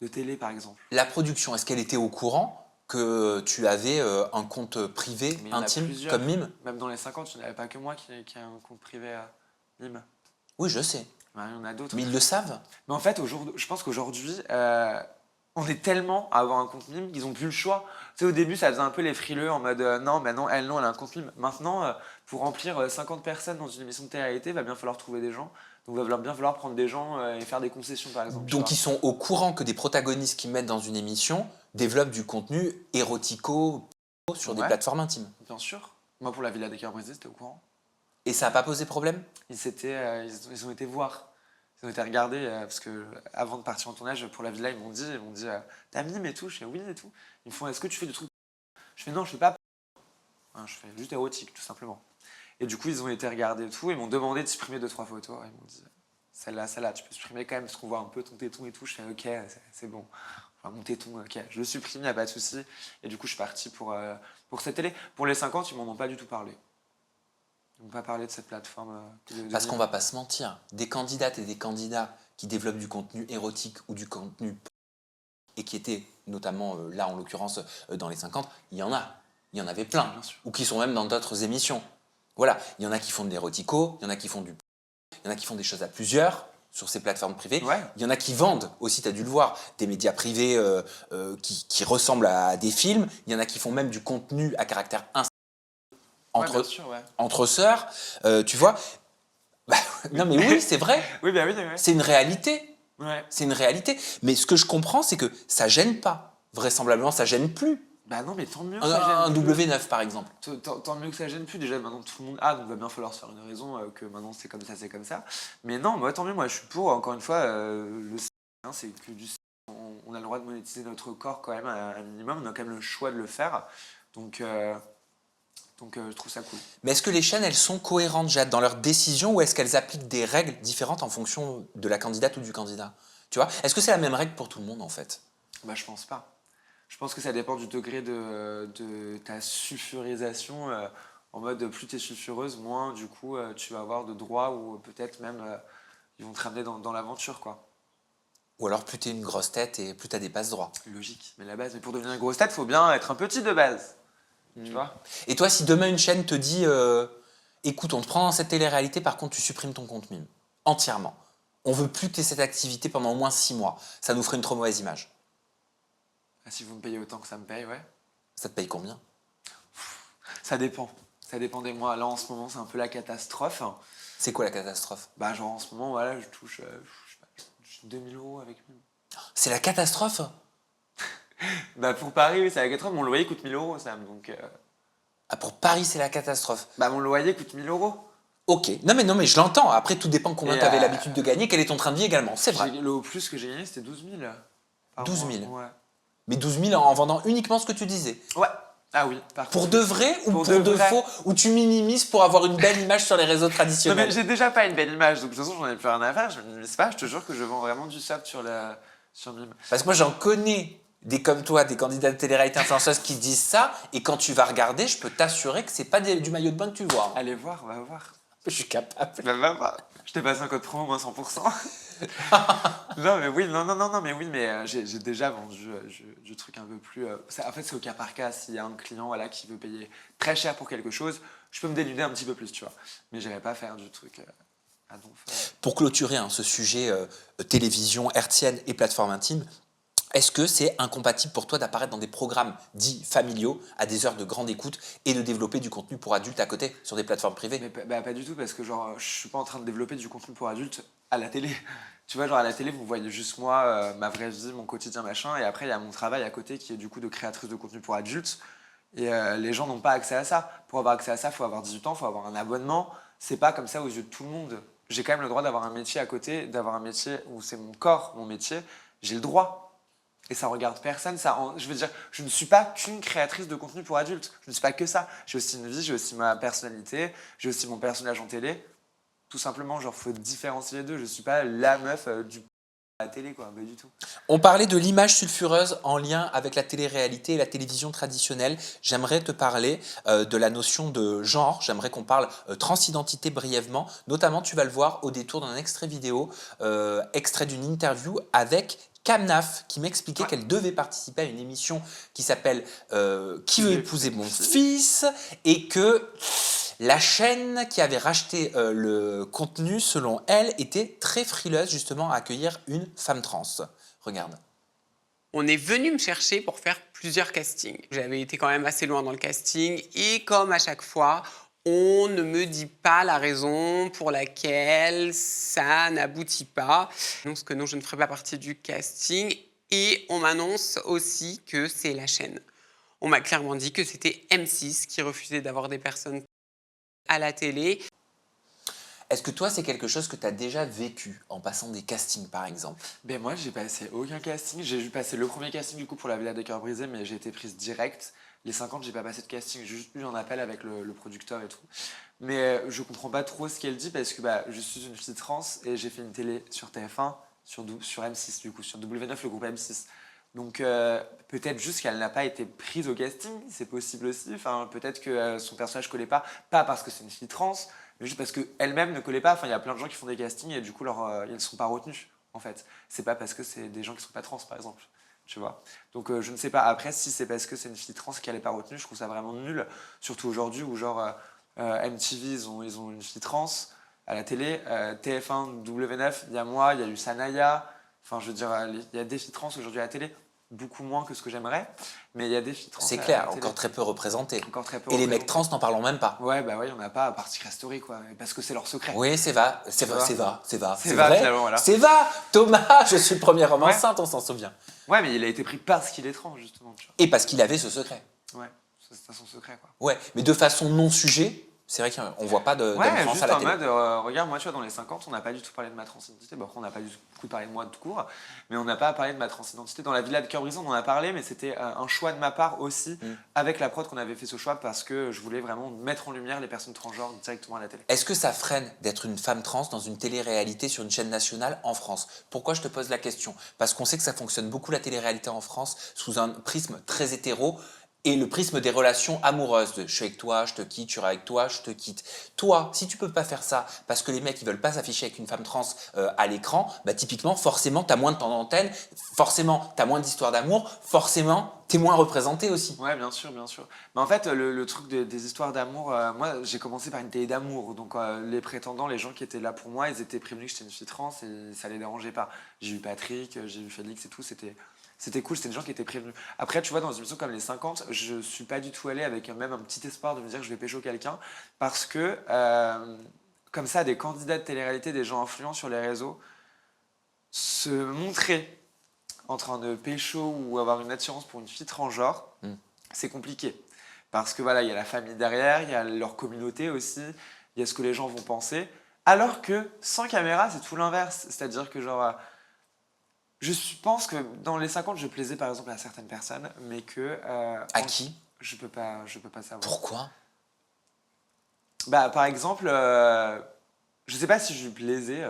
de télé, par exemple. La production, est-ce qu'elle était au courant que tu avais un compte privé Mais il y en a intime plusieurs. comme Mime? Même dans les 50, il n'y avait pas que moi qui a un compte privé à Mime. Oui, je sais. Ouais, il y en a d'autres. Mais ils le savent. Mais en fait, je pense qu'aujourd'hui, on est tellement à avoir un compte Mime qu'ils n'ont plus le choix. Tu sais, au début, ça faisait un peu les frileux en mode non, bah non, elle a un compte Mime. Maintenant, pour remplir 50 personnes dans une émission de télé-réalité, il va bien falloir trouver des gens. Donc, il va bien falloir prendre des gens et faire des concessions, par exemple. Donc ils sont au courant que des protagonistes qu'ils mettent dans une émission développent du contenu érotico sur des Ouais. plateformes intimes. Bien sûr. Moi, pour la Villa des Cambrésis, c'était au courant. Et ça n'a pas posé problème? Ils ont été voir. Ils ont été regarder parce que avant de partir en tournage pour la villa, ils m'ont dit t'as Mime et tout. Je fais oui et tout. Ils me font est-ce que tu fais du truc? Je fais non, je fais pas. Hein, je fais juste érotique tout simplement. Et du coup, ils ont été regarder et tout. Ils m'ont demandé de supprimer 2-3 photos. Ils m'ont dit celle-là, tu peux supprimer quand même parce qu'on voit un peu ton téton et tout. Je fais ok, c'est bon. Enfin, mon téton, ok, je le supprime, il n'y a pas de souci. Et du coup, je suis parti pour cette télé. Pour les 50, ils m'en ont pas du tout parlé. Ils n'ont pas parlé de cette plateforme. Parce qu'on va pas se mentir, des candidates et des candidats qui développent du contenu érotique ou du contenu et qui étaient notamment là en l'occurrence dans les 50, il y en a. Il y en avait plein. Bien sûr. Ou qui sont même dans d'autres émissions. Voilà, il y en a qui font de l'érotico, il y en a qui font il y en a qui font des choses à plusieurs sur ces plateformes privées. Ouais. Il y en a qui vendent aussi, tu as dû le voir, des médias privés qui ressemblent à des films. Il y en a qui font même du contenu à caractère Ouais, bien sûr, ouais. entre sœurs, tu vois. Bah, non mais oui, c'est vrai. Oui, bah oui, oui. C'est une réalité. Ouais. C'est une réalité. Mais ce que je comprends, c'est que ça gêne pas. Vraisemblablement, ça gêne plus. Bah non, mais tant mieux que ça gêne Un plus. W9 par exemple. Tant mieux que ça gêne plus. Déjà, maintenant tout le monde a, donc il va bien falloir se faire une raison que maintenant c'est comme ça, c'est comme ça. Mais non, moi tant mieux, moi je suis pour, encore une fois, le c'est que on a le droit de monétiser notre corps quand même à un minimum, on a quand même le choix de le faire. Donc je trouve ça cool. Mais est-ce que les chaînes, elles sont cohérentes, Jade, dans leurs décisions ou est-ce qu'elles appliquent des règles différentes en fonction de la candidate ou du candidat? Tu vois? Est-ce que c'est la même règle pour tout le monde en fait? Bah je pense pas. Je pense que ça dépend du degré de ta sulfurisation. En mode, plus tu es sulfureuse, moins du coup tu vas avoir de droits ou peut-être même ils vont te ramener dans l'aventure, quoi. Ou alors plus t'es une grosse tête et plus t'as des passe droits. Logique, mais la base. Mais pour devenir une grosse tête, faut bien être un petit de base. Tu vois? Et toi, si demain une chaîne te dit écoute, on te prend dans cette télé-réalité, par contre tu supprimes ton compte Mime entièrement. On veut plus que tu aies cette activité pendant au moins 6 mois. Ça nous ferait une trop mauvaise image. Ah, si vous me payez autant que ça me paye, ouais. Ça te paye combien? Ça dépend. Ça dépend des mois. Là, en ce moment, c'est un peu la catastrophe. C'est quoi la catastrophe? Bah, genre, en ce moment, voilà, je touche, je sais pas, je touche 2000 € avec Mime. C'est la catastrophe? Bah, pour Paris, oui, c'est la catastrophe. Mon loyer coûte 1000 €, Sam. Donc, Ah, pour Paris, c'est la catastrophe. bah, mon loyer coûte 1000 €. Ok, non mais je l'entends. Après, tout dépend combien Et, tu avais l'habitude de gagner, quel est ton train de vie également. C'est vrai. Le plus que j'ai gagné, c'était 12 000. par 12 mois. 000. Ouais. Mais 12 000 en vendant uniquement ce que tu disais. Ouais. Ah oui, par Pour contre. de vrai ou Pour pour de de vrai. faux? Ou tu minimises pour avoir une belle image sur les réseaux Non, traditionnels? mais j'ai déjà pas une belle image, donc de toute façon, j'en ai plus rien à faire. Je me minimise pas, je te jure que je vends vraiment du soft sur Mime. Parce que moi, j'en connais des comme toi, des candidats de télé-réalité influenceuses qui disent ça. Et quand tu vas regarder, je peux t'assurer que c'est pas du maillot de bain que tu vois. Allez voir, on va voir. Je suis capable. Je t'ai passé un code promo moins 100%. Non, mais oui, non, mais oui, mais j'ai déjà vendu du truc un peu plus. En fait, c'est au cas par cas. S'il y a un client voilà, qui veut payer très cher pour quelque chose, je peux me dénuder un petit peu plus, tu vois. Mais j'irai pas faire du truc à donf. Pour clôturer ce sujet télévision, hertzienne et plateforme intime, est-ce que c'est incompatible pour toi d'apparaître dans des programmes dits familiaux à des heures de grande écoute et de développer du contenu pour adultes à côté sur des plateformes privées? Mais pas du tout, parce que genre, je suis pas en train de développer du contenu pour adultes à la télé. Tu vois, genre à la télé, vous voyez juste moi, ma vraie vie, mon quotidien, machin, et après, il y a mon travail à côté qui est du coup de créatrice de contenu pour adultes. Et les gens n'ont pas accès à ça. Pour avoir accès à ça, il faut avoir 18 ans, il faut avoir un abonnement. C'est pas comme ça aux yeux de tout le monde. J'ai quand même le droit d'avoir un métier à côté, d'avoir un métier où c'est mon corps, mon métier. J'ai le droit. Et ça regarde personne. Je veux dire, je ne suis pas qu'une créatrice de contenu pour adultes. Je ne suis pas que ça. J'ai aussi une vie, j'ai aussi ma personnalité, j'ai aussi mon personnage en télé. Tout simplement, genre, faut différencier les deux. Je suis pas la meuf du à la télé, quoi. Pas du tout. On parlait de l'image sulfureuse en lien avec la télé-réalité et la télévision traditionnelle. J'aimerais te parler de la notion de genre. J'aimerais qu'on parle transidentité brièvement. Notamment, tu vas le voir au détour d'un extrait vidéo, extrait d'une interview avec Camnaf, qui m'expliquait qu'elle devait participer à une émission qui s'appelle Qui veut épouser mon fils, et que la chaîne qui avait racheté le contenu, selon elle, était très frileuse justement à accueillir une femme trans. Regarde. On est venu me chercher pour faire plusieurs castings. J'avais été quand même assez loin dans le casting et comme à chaque fois, on ne me dit pas la raison pour laquelle ça n'aboutit pas. Donc, que non, je ne ferai pas partie du casting et on m'annonce aussi que c'est la chaîne. On m'a clairement dit que c'était M6 qui refusait d'avoir des personnes à la télé. Est-ce que toi, c'est quelque chose que tu as déjà vécu en passant des castings, par exemple? Ben moi, j'ai passé aucun casting. J'ai vu passer le premier casting du coup pour la Villa des Cœurs Brisés, mais j'ai été prise direct. Les 50, j'ai pas passé de casting, j'ai juste eu un appel avec le producteur et tout. Mais je comprends pas trop ce qu'elle dit parce que je suis une fille trans et j'ai fait une télé sur TF1, sur M6 du coup, sur W9, le groupe M6. Donc peut-être juste qu'elle n'a pas été prise au casting, c'est possible aussi. Enfin, peut-être que son personnage collait pas parce que c'est une fille trans, mais juste parce qu'elle-même ne collait pas. Enfin, il y a plein de gens qui font des castings et du coup, ils ne sont pas retenus, en fait. C'est pas parce que c'est des gens qui sont pas trans, par exemple. Tu vois. Donc je ne sais pas. Après, si c'est parce que c'est une fille trans qu'elle n'est pas retenue, je trouve ça vraiment nul. Surtout aujourd'hui où genre MTV, ils ont une fille trans à la télé. TF1, W9, il y a moi, il y a eu Sanaya. Enfin, je veux dire, il y a des filles trans aujourd'hui à la télé. Beaucoup moins que ce que j'aimerais, mais il y a des filles trans. C'est clair, encore très peu représentées. Encore très peu et les représentés. mecs trans, n'en parlons même pas. Ouais, bah ouais, il n'y en a pas à part Secret Story, quoi. Parce que c'est leur secret. Oui, c'est va. C'est va. vrai. Finalement, voilà. C'est va. Thomas, je suis le premier homme Ouais. enceinte, on s'en souvient. Ouais, mais il a été pris parce qu'il est trans, justement. Tu Et parce qu'il avait ce secret. vois. Ouais, c'est son secret, quoi. Ouais, mais de façon non sujet, c'est vrai qu'on ne voit pas d'homme Ouais, trans juste à la en télé. mode, regarde, moi, tu vois, dans les 50, on n'a pas du tout parlé de ma transidentité. Bon, après, on n'a pas du tout parlé de moi tout court, mais on n'a pas parlé de ma transidentité. Dans la Villa de Cœur Brisé, on en a parlé, mais c'était un choix de ma part aussi, avec la prod qu'on avait fait ce choix, parce que je voulais vraiment mettre en lumière les personnes transgenres directement à la télé. Est-ce que ça freine d'être une femme trans dans une télé-réalité sur une chaîne nationale en France? Pourquoi je te pose la question? Parce qu'on sait que ça fonctionne beaucoup la télé-réalité en France sous un prisme très hétéro et le prisme des relations amoureuses. Je suis avec toi, je te quitte, je suis avec toi, je te quitte. Toi, si tu peux pas faire ça parce que les mecs ils veulent pas s'afficher avec une femme trans à l'écran, bah typiquement, forcément, tu as moins de temps d'antenne, forcément, tu as moins d'histoires d'amour, forcément, tu es moins représenté aussi. Ouais, bien sûr, bien sûr. Mais en fait, le truc des histoires d'amour, moi, j'ai commencé par une télé d'amour. Donc, les prétendants, les gens qui étaient là pour moi, ils étaient prévenus que j'étais une fille trans et ça les dérangeait pas. J'ai eu Patrick, j'ai eu Félix et tout, c'était cool, c'était des gens qui étaient prévenus. Après, tu vois, dans une émission comme les 50, je suis pas du tout allé avec même un petit espoir de me dire que je vais pécho quelqu'un parce que, comme ça, des candidats de télé-réalité, des gens influents sur les réseaux, se montrer en train de pécho ou avoir une attirance pour une fille transgenre, c'est compliqué. Parce que voilà, il y a la famille derrière, il y a leur communauté aussi, il y a ce que les gens vont penser. Alors que sans caméra, c'est tout l'inverse. C'est-à-dire que genre, pense que dans les 50, je plaisais par exemple à certaines personnes, mais que... À qui? Je peux pas savoir. Pourquoi? Bah par exemple, je sais pas si je lui plaisais...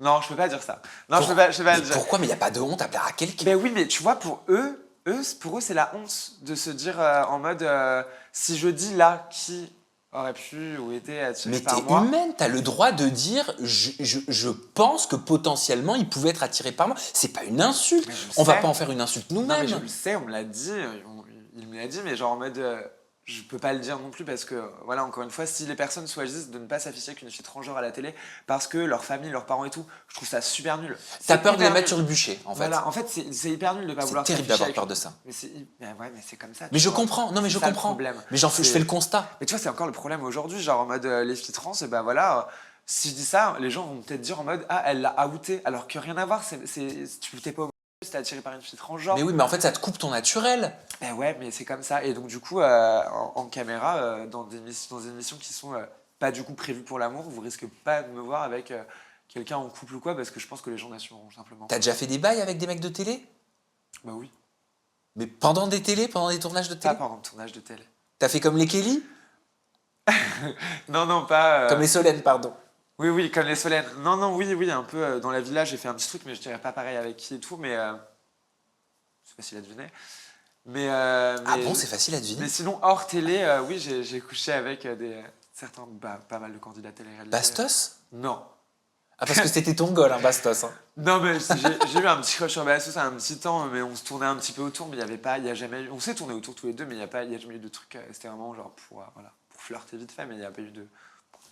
Non, je peux pas dire ça. Non, je peux pas Mais dire. pourquoi? Mais il n'y a pas de honte à plaire à quelqu'un. Ben oui, mais tu vois, pour eux, c'est la honte de se dire en mode si je dis là qui aurait pu ou été attiré Mais par t'es moi. humaine, t'as le droit de dire je pense que potentiellement il pouvait être attiré par moi. C'est pas une insulte. Mais je le On va sais. pas en faire une insulte Non, mais je nous-mêmes. le sais, on me l'a dit, il me l'a dit, mais genre en mode, je peux pas le dire non plus parce que, voilà, encore une fois, si les personnes choisissent de ne pas s'afficher avec une fille transgenre à la télé parce que leur famille, leurs parents et tout, je trouve ça super nul. T'as C'est peur de les hyper mettre sur nul. le bûcher, en fait. Voilà, en fait, c'est hyper nul de pas C'est vouloir terrible s'afficher d'avoir avec- peur de ça. Mais ouais, mais c'est comme ça. Mais tu je vois. comprends, non mais C'est je ça le comprends. problème. Mais je C'est- fais le constat. Mais tu vois, c'est encore le problème aujourd'hui, genre en mode les filles trans, et ben voilà, si je dis ça, les gens vont peut-être dire en mode ah, elle l'a outé, alors que rien à voir, tu t'es pas obligé, si t'es attiré par une fille transgenre. Mais oui, mais en fait ça te coupe ton naturel. Ben ouais, mais c'est comme ça. Et donc, du coup, en caméra, dans des émissions qui sont pas du coup prévues pour l'amour, vous risquez pas de me voir avec quelqu'un en couple ou quoi, parce que je pense que les gens n'assumeront simplement. T'as déjà fait des bails avec des mecs de télé? Bah oui, Mais pendant des télés, pendant des tournages de pas télé? pendant le tournage de télé. T'as fait comme les Kelly? Non, non, pas. Comme les Solène, pardon. Oui, oui, comme les Solènes. Non, non, oui, oui, un peu dans la villa, j'ai fait un petit truc, mais je dirais pas pareil avec qui et tout, mais c'est facile à deviner. Ah Mais- bon, c'est facile à deviner. Mais sinon, hors télé, oui, j'ai couché avec certains, pas mal de candidats télé-réalité. Bastos? Non. Ah parce que c'était ton goal, hein, Bastos. Hein. Non, mais j'ai eu un petit crush sur Bastos à un petit temps, mais on se tournait un petit peu autour, mais il y a jamais eu. On s'est tourné autour tous les deux, mais il y a jamais eu de truc. C'était vraiment genre voilà, pour flirter vite fait, mais il n'y a pas eu de.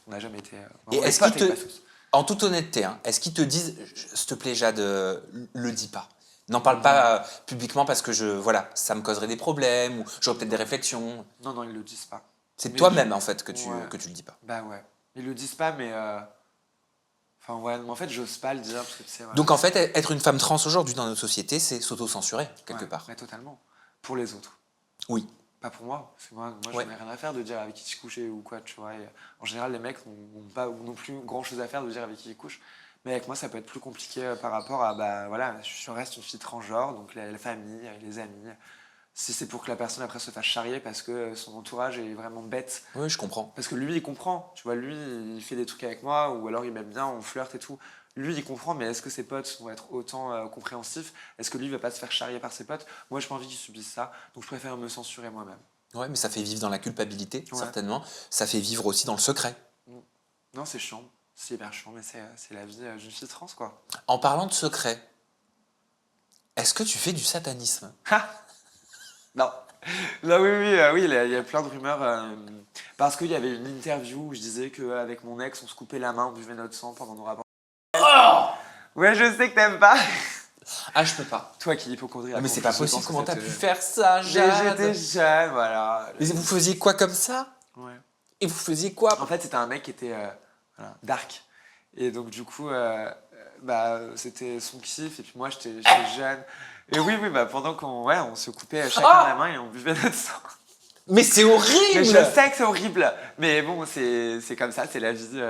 On n'a jamais été. Et vraiment est-ce potes qu'ils avec te, Bastos. en toute honnêteté, hein, est-ce qu'ils te disent, s'il te plaît Jade, le dis pas. N'en parle pas publiquement parce que voilà, ça me causerait des problèmes ou j'aurais peut-être des réflexions. Non, non, ils le disent pas. C'est Mais toi-même en fait que tu Ouais. que tu le dis pas. Bah ouais. Ils le disent pas, mais. Enfin, ouais, mais en fait, j'ose pas le dire parce que tu sais. Voilà. Donc en fait, être une femme trans aujourd'hui dans notre société, c'est s'auto-censurer quelque Ouais, part. mais totalement. Pour les autres. Oui. Pas pour moi, parce que moi Ouais. j'en ai rien à faire de dire avec qui tu couches ou quoi, tu vois. Et en général, les mecs n'ont pas non plus grand chose à faire de dire avec qui ils couchent. Mais avec moi, ça peut être plus compliqué par rapport à, bah voilà, je reste une fille transgenre, donc la famille, les amis. Si c'est pour que la personne après se fasse charrier parce que son entourage est vraiment bête. Oui, je comprends. Parce que lui, il comprend, tu vois, lui, il fait des trucs avec moi, ou alors il m'aime bien, on flirte et tout. Lui, il comprend, mais est-ce que ses potes vont être autant compréhensifs? Est-ce que lui, il va pas se faire charrier par ses potes? Moi, j'ai pas envie qu'il subisse ça, donc je préfère me censurer moi-même. Ouais, mais ça fait vivre dans la culpabilité, Ouais. certainement. Ça fait vivre aussi dans le secret. Non, c'est chiant. C'est hyper chiant, mais c'est la vie d'une fille trans, quoi. En parlant de secret, est-ce que tu fais du satanisme? Ha Non. Là, oui, oui, oui, il y a plein de rumeurs. Parce qu'il y avait une interview où je disais qu'avec mon ex, on se coupait la main, on buvait notre sang pendant nos rapports. Ouais, je sais que t'aimes pas. Ah, je peux pas. Toi qui es hypochondriaque. Mais en c'est plus, pas je possible, pense que comment ça t'as te- pu faire ça, Mais Jade? j'étais jeune, voilà. Mais vous faisiez quoi comme ça? Ouais. Et vous faisiez quoi? En fait, c'était un mec qui était voilà, dark. Et donc, du coup, bah, c'était son kiff. Et puis moi, j'étais jeune. Et oui, oui, bah, pendant on se coupait chacun la main et on buvait notre sang. Mais c'est Mais horrible! je sais que c'est horrible. Mais bon, c'est comme ça, c'est la vie.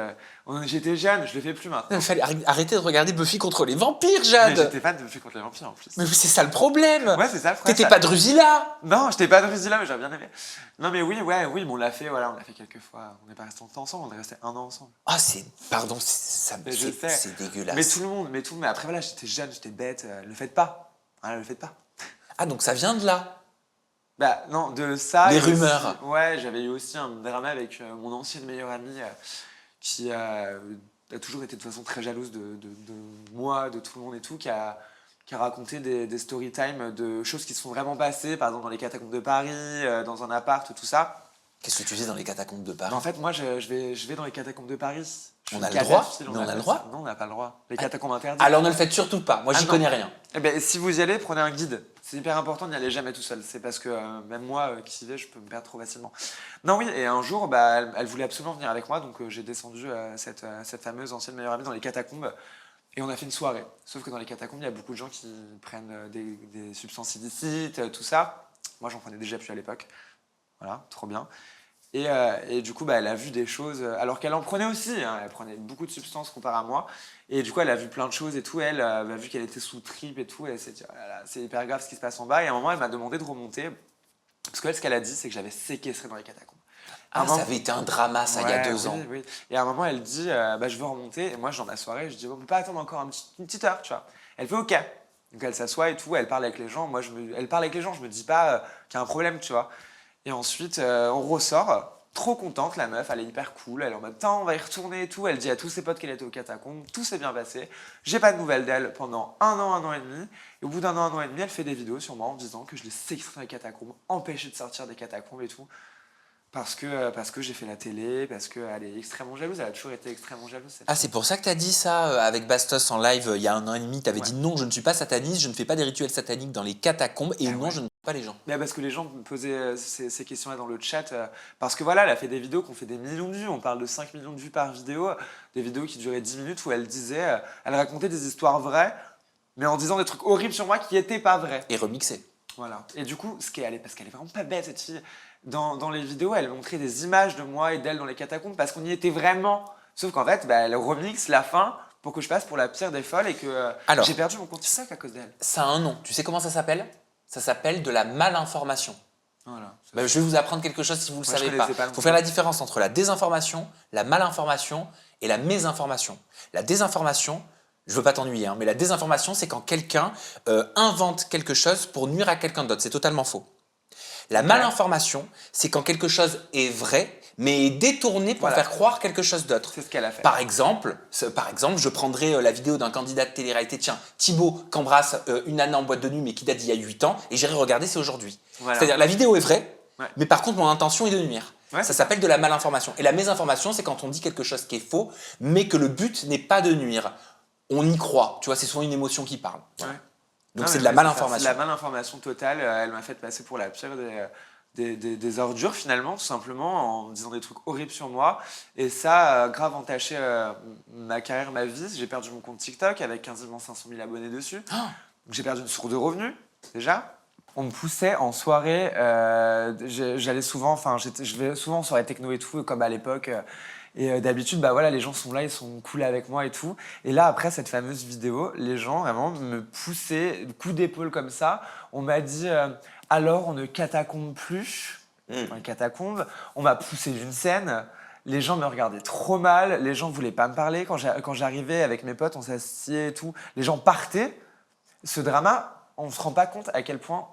J'étais jeune, je le fais plus maintenant. Il fallait arrêter de regarder Buffy contre les vampires, Mais Jade! j'étais fan de Buffy contre les vampires en plus. Mais c'est ça le problème! Ouais, c'est ça le problème. T'étais pas Drusilla! Non, j'étais pas de Drusilla, mais j'aurais bien aimé. Non, mais oui, ouais, oui, mais on l'a fait, voilà, on l'a fait quelques fois. On n'est pas resté longtemps ensemble, on est resté 1 an ensemble. Ah, pardon, Mais je sais. c'est dégueulasse. Mais tout le monde, mais après, voilà, j'étais jeune, j'étais bête. Le faites pas. Voilà, le faites pas. Ah, donc ça vient de là. Bah, non, de ça. Les et aussi- rumeurs. Ouais, j'avais eu aussi un drama avec mon ancienne meilleure amie qui a toujours été de toute façon très jalouse de moi, de tout le monde et tout, qui a raconté des story time de choses qui se sont vraiment passées, par exemple dans les catacombes de Paris, dans un appart, tout ça. Qu'est-ce que tu faisais dans les catacombes de Paris? En fait, moi, je vais dans les catacombes de Paris. Je On suis a le cataphile, droit? Mais on a appelle le droit? ça. Non, on n'a pas le droit. Les catacombes interdites. Alors ne le faites surtout pas, moi Ah j'y non. connais rien. Eh ben, si vous y allez, prenez un guide. C'est hyper important, n'y allez jamais tout seul. C'est parce que même moi qui y vais, je peux me perdre trop facilement. Non, oui, et un jour, bah, elle voulait absolument venir avec moi, donc j'ai descendu cette fameuse ancienne meilleure amie dans les catacombes et on a fait une soirée. Sauf que dans les catacombes, il y a beaucoup de gens qui prennent des substances illicites, tout ça. Moi, j'en prenais déjà plus à l'époque. Voilà, trop bien. Et du coup, bah, elle a vu des choses, alors qu'elle en prenait aussi, hein, elle prenait beaucoup de substances comparé à moi. Et du coup, elle a vu plein de choses et tout. Elle a vu qu'elle était sous trip et tout. Et elle s'est dit, oh là là, c'est hyper grave ce qui se passe en bas. Et à un moment, elle m'a demandé de remonter. Parce qu'elle, ce qu'elle a dit, c'est que j'avais séquestré dans les catacombes. À un Ah, ça moment- avait été un drama ça il y a Ouais, 2 ans. oui, oui. Et à un moment, elle dit, bah, je veux remonter. Et moi, dans la soirée, je dis, on peut pas attendre encore une petite heure, tu vois. Elle fait OK. Donc elle s'assoit et tout, elle parle avec les gens. Moi, elle parle avec les gens, je me dis pas qu'il y a un problème, tu vois. Et ensuite, on ressort. trop contente, la meuf, elle est hyper cool, elle est en mode temps, on va y retourner et tout. Elle dit à tous ses potes qu'elle était aux catacombes, tout s'est bien passé. J'ai pas de nouvelles d'elle pendant un an et demi. Et au bout d'un an et demi, elle fait des vidéos sur moi en disant que je l'ai séquestrée dans les catacombes, empêchée de sortir des catacombes et tout. Parce que j'ai fait la télé, parce qu'elle est extrêmement jalouse, elle a toujours été extrêmement jalouse. Ah, c'est pour ça que tu as dit ça avec Bastos en live il y a un an et demi. Tu avais dit non, je ne suis pas sataniste, je ne fais pas des rituels sataniques dans les catacombes et non, je ne tue pas les gens. Mais parce que les gens me posaient ces questions-là dans le chat. Parce que voilà, elle a fait des vidéos qui ont fait des millions de vues. On parle de 5 millions de vues par vidéo. Des vidéos qui duraient 10 minutes où elle disait, elle racontait des histoires vraies, mais en disant des trucs horribles sur moi qui n'étaient pas vrais. Et remixé. Voilà. Et du coup, parce qu'elle est vraiment pas bête, cette fille. Dans les vidéos, elle montrait des images de moi et d'elle dans les catacombes parce qu'on y était vraiment. Sauf qu'en fait, elle remixe la fin pour que je passe pour la pire des folles et que j'ai perdu mon compte TikTok à cause d'elle. Ça a un nom. Tu sais comment ça s'appelle? Ça s'appelle de la malinformation. Voilà. Je vais vous apprendre quelque chose si vous ne le savez pas. Il faut faire la différence entre la désinformation, la malinformation et la mésinformation. La désinformation, je veux pas t'ennuyer, mais la désinformation, c'est quand quelqu'un invente quelque chose pour nuire à quelqu'un d'autre. C'est totalement faux. La malinformation, c'est quand quelque chose est vrai, mais est détourné pour faire croire quelque chose d'autre. C'est ce qu'elle a fait. Par exemple, je prendrais la vidéo d'un candidat de télé-réalité, tiens, Thibaut qu'embrasse une nana en boîte de nuit, mais qui date d'il y a 8 ans, et j'irai regarder, c'est aujourd'hui. Voilà. C'est-à-dire, la vidéo est vraie, mais par contre, mon intention est de nuire. Ouais, ça s'appelle de la malinformation. Et la mésinformation, c'est quand on dit quelque chose qui est faux, mais que le but n'est pas de nuire. On y croit, tu vois, c'est souvent une émotion qui parle. Ouais. Donc c'est de la malinformation. C'est de la malinformation totale. Elle m'a fait passer pour la pire des ordures finalement, tout simplement, en disant des trucs horribles sur moi. Et ça a grave entaché ma carrière, ma vie. J'ai perdu mon compte TikTok avec quasiment 500 000 abonnés dessus. Oh. J'ai perdu une source de revenus, déjà. On me poussait en soirée. J'allais souvent, je vais souvent en soirée techno et tout, comme à l'époque. Et d'habitude, les gens sont là, ils sont cool avec moi et tout. Et là, après cette fameuse vidéo, les gens vraiment me poussaient, coup d'épaule comme ça. On m'a dit, alors on ne catacombe plus. Dans les catacombes. On m'a poussé d'une scène. Les gens me regardaient trop mal. Les gens ne voulaient pas me parler. Quand j'arrivais avec mes potes, on s'assied et tout. Les gens partaient. Ce drama, on ne se rend pas compte à quel point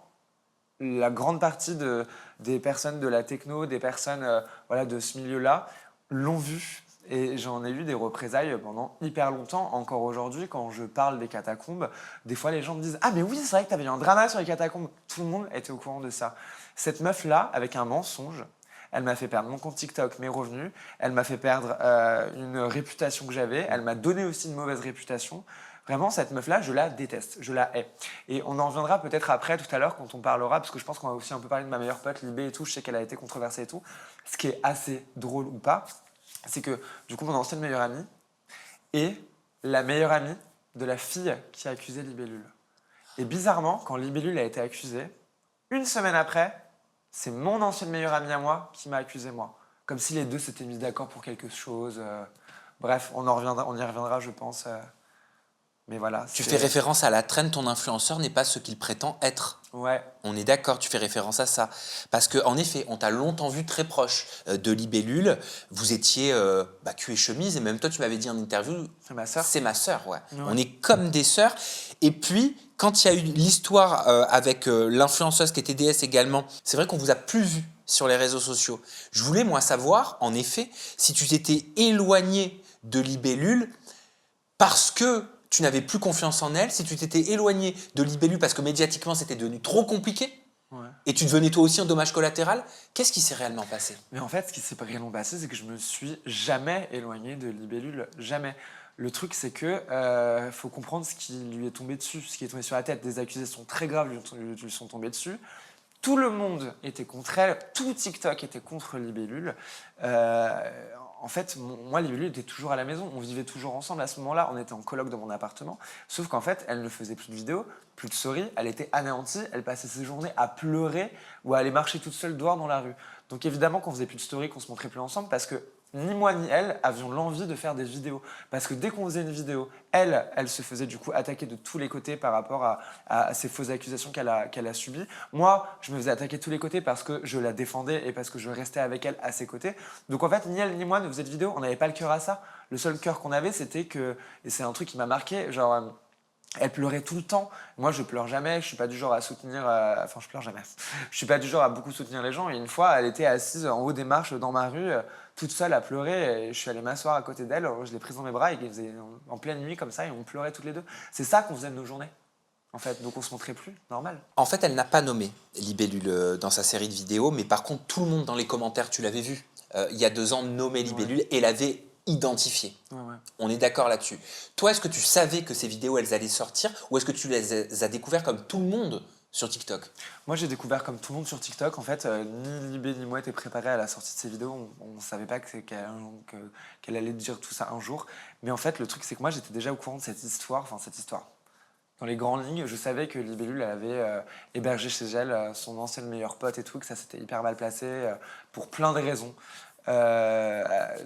la grande partie des personnes de la techno, des personnes de ce milieu-là, l'ont vu. Et j'en ai eu des représailles pendant hyper longtemps. Encore aujourd'hui, quand je parle des catacombes, des fois les gens me disent « Ah mais oui, c'est vrai que tu avais eu un drama sur les catacombes !» Tout le monde était au courant de ça. Cette meuf-là, avec un mensonge, elle m'a fait perdre mon compte TikTok, mes revenus. Elle m'a fait perdre une réputation que j'avais. Elle m'a donné aussi une mauvaise réputation. Vraiment, cette meuf-là, je la déteste, je la hais. Et on en reviendra peut-être après, tout à l'heure, quand on parlera, parce que je pense qu'on va aussi un peu parler de ma meilleure pote, Libé et tout. Je sais qu'elle a été controversée et tout. Ce qui est assez drôle ou pas, c'est que du coup, mon ancienne meilleure amie est la meilleure amie de la fille qui a accusé Libellule. Et bizarrement, quand Libellule a été accusée, une semaine après, c'est mon ancienne meilleure amie à moi qui m'a accusé moi. Comme si les deux s'étaient mis d'accord pour quelque chose. Bref, on y reviendra, je pense. Mais voilà. Tu fais référence à la traîne, ton influenceur n'est pas ce qu'il prétend être. Ouais. On est d'accord, tu fais référence à ça. Parce qu'en effet, on t'a longtemps vu très proche de Libellule. Vous étiez cul et chemise, et même toi, tu m'avais dit en interview, c'est ma sœur. C'est ma sœur, ouais. On est comme des sœurs. Et puis, quand il y a eu l'histoire avec l'influenceuse qui était DS également, c'est vrai qu'on vous a plus vu sur les réseaux sociaux. Je voulais, moi, savoir, en effet, si tu t'étais éloigné de Libellule parce que tu n'avais plus confiance en elle, si tu t'étais éloigné de Libellule parce que médiatiquement c'était devenu trop compliqué, et tu devenais toi aussi un dommage collatéral, qu'est-ce qui s'est réellement passé? Mais en fait, ce qui s'est réellement passé, c'est que je me suis jamais éloigné de Libellule, jamais. Le truc, c'est que faut comprendre ce qui lui est tombé dessus, ce qui est tombé sur la tête. Des accusations très graves lui sont tombées dessus. Tout le monde était contre elle, tout TikTok était contre Libellule. En fait, moi, Libellule était toujours à la maison. On vivait toujours ensemble à ce moment-là. On était en coloc dans mon appartement. Sauf qu'en fait, elle ne faisait plus de vidéos, plus de stories. Elle était anéantie. Elle passait ses journées à pleurer ou à aller marcher toute seule dehors dans la rue. Donc évidemment qu'on faisait plus de stories, qu'on se montrait plus ensemble parce que ni moi ni elle avions l'envie de faire des vidéos. Parce que dès qu'on faisait une vidéo, elle se faisait du coup attaquer de tous les côtés par rapport à ces fausses accusations qu'elle a subies. Moi, je me faisais attaquer de tous les côtés parce que je la défendais et parce que je restais avec elle à ses côtés. Donc en fait, ni elle ni moi ne faisaient de vidéos, on n'avait pas le cœur à ça. Le seul cœur qu'on avait, c'était que, et c'est un truc qui m'a marqué, genre Elle pleurait tout le temps. Moi, je pleure jamais. Je suis pas du genre à soutenir. Enfin, je pleure jamais. Je suis pas du genre à beaucoup soutenir les gens. Et une fois, elle était assise en haut des marches dans ma rue, toute seule à pleurer. Et je suis allé m'asseoir à côté d'elle. Je l'ai prise dans mes bras et il faisait en pleine nuit comme ça et on pleurait toutes les deux. C'est ça qu'on faisait de nos journées, en fait. Donc on se montrait plus normal. En fait, elle n'a pas nommé Libellule dans sa série de vidéos, mais par contre, tout le monde dans les commentaires, tu l'avais vu, il y a 2 ans, nommait Libellule et l'avait identifiée. Ouais. On est d'accord là-dessus. Toi, est-ce que tu savais que ces vidéos, elles allaient sortir ou est-ce que tu les as découvertes comme tout le monde sur TikTok? Moi, j'ai découvert comme tout le monde sur TikTok. En fait, ni Libé ni moi étaient préparés à la sortie de ces vidéos. On ne savait pas qu'elle allait dire tout ça un jour. Mais en fait, le truc, c'est que moi, j'étais déjà au courant de cette histoire. Enfin, cette histoire. Dans les grandes lignes, je savais que Libellule elle avait hébergé chez elle son ancienne meilleure pote et tout, que ça s'était hyper mal placé pour plein de raisons.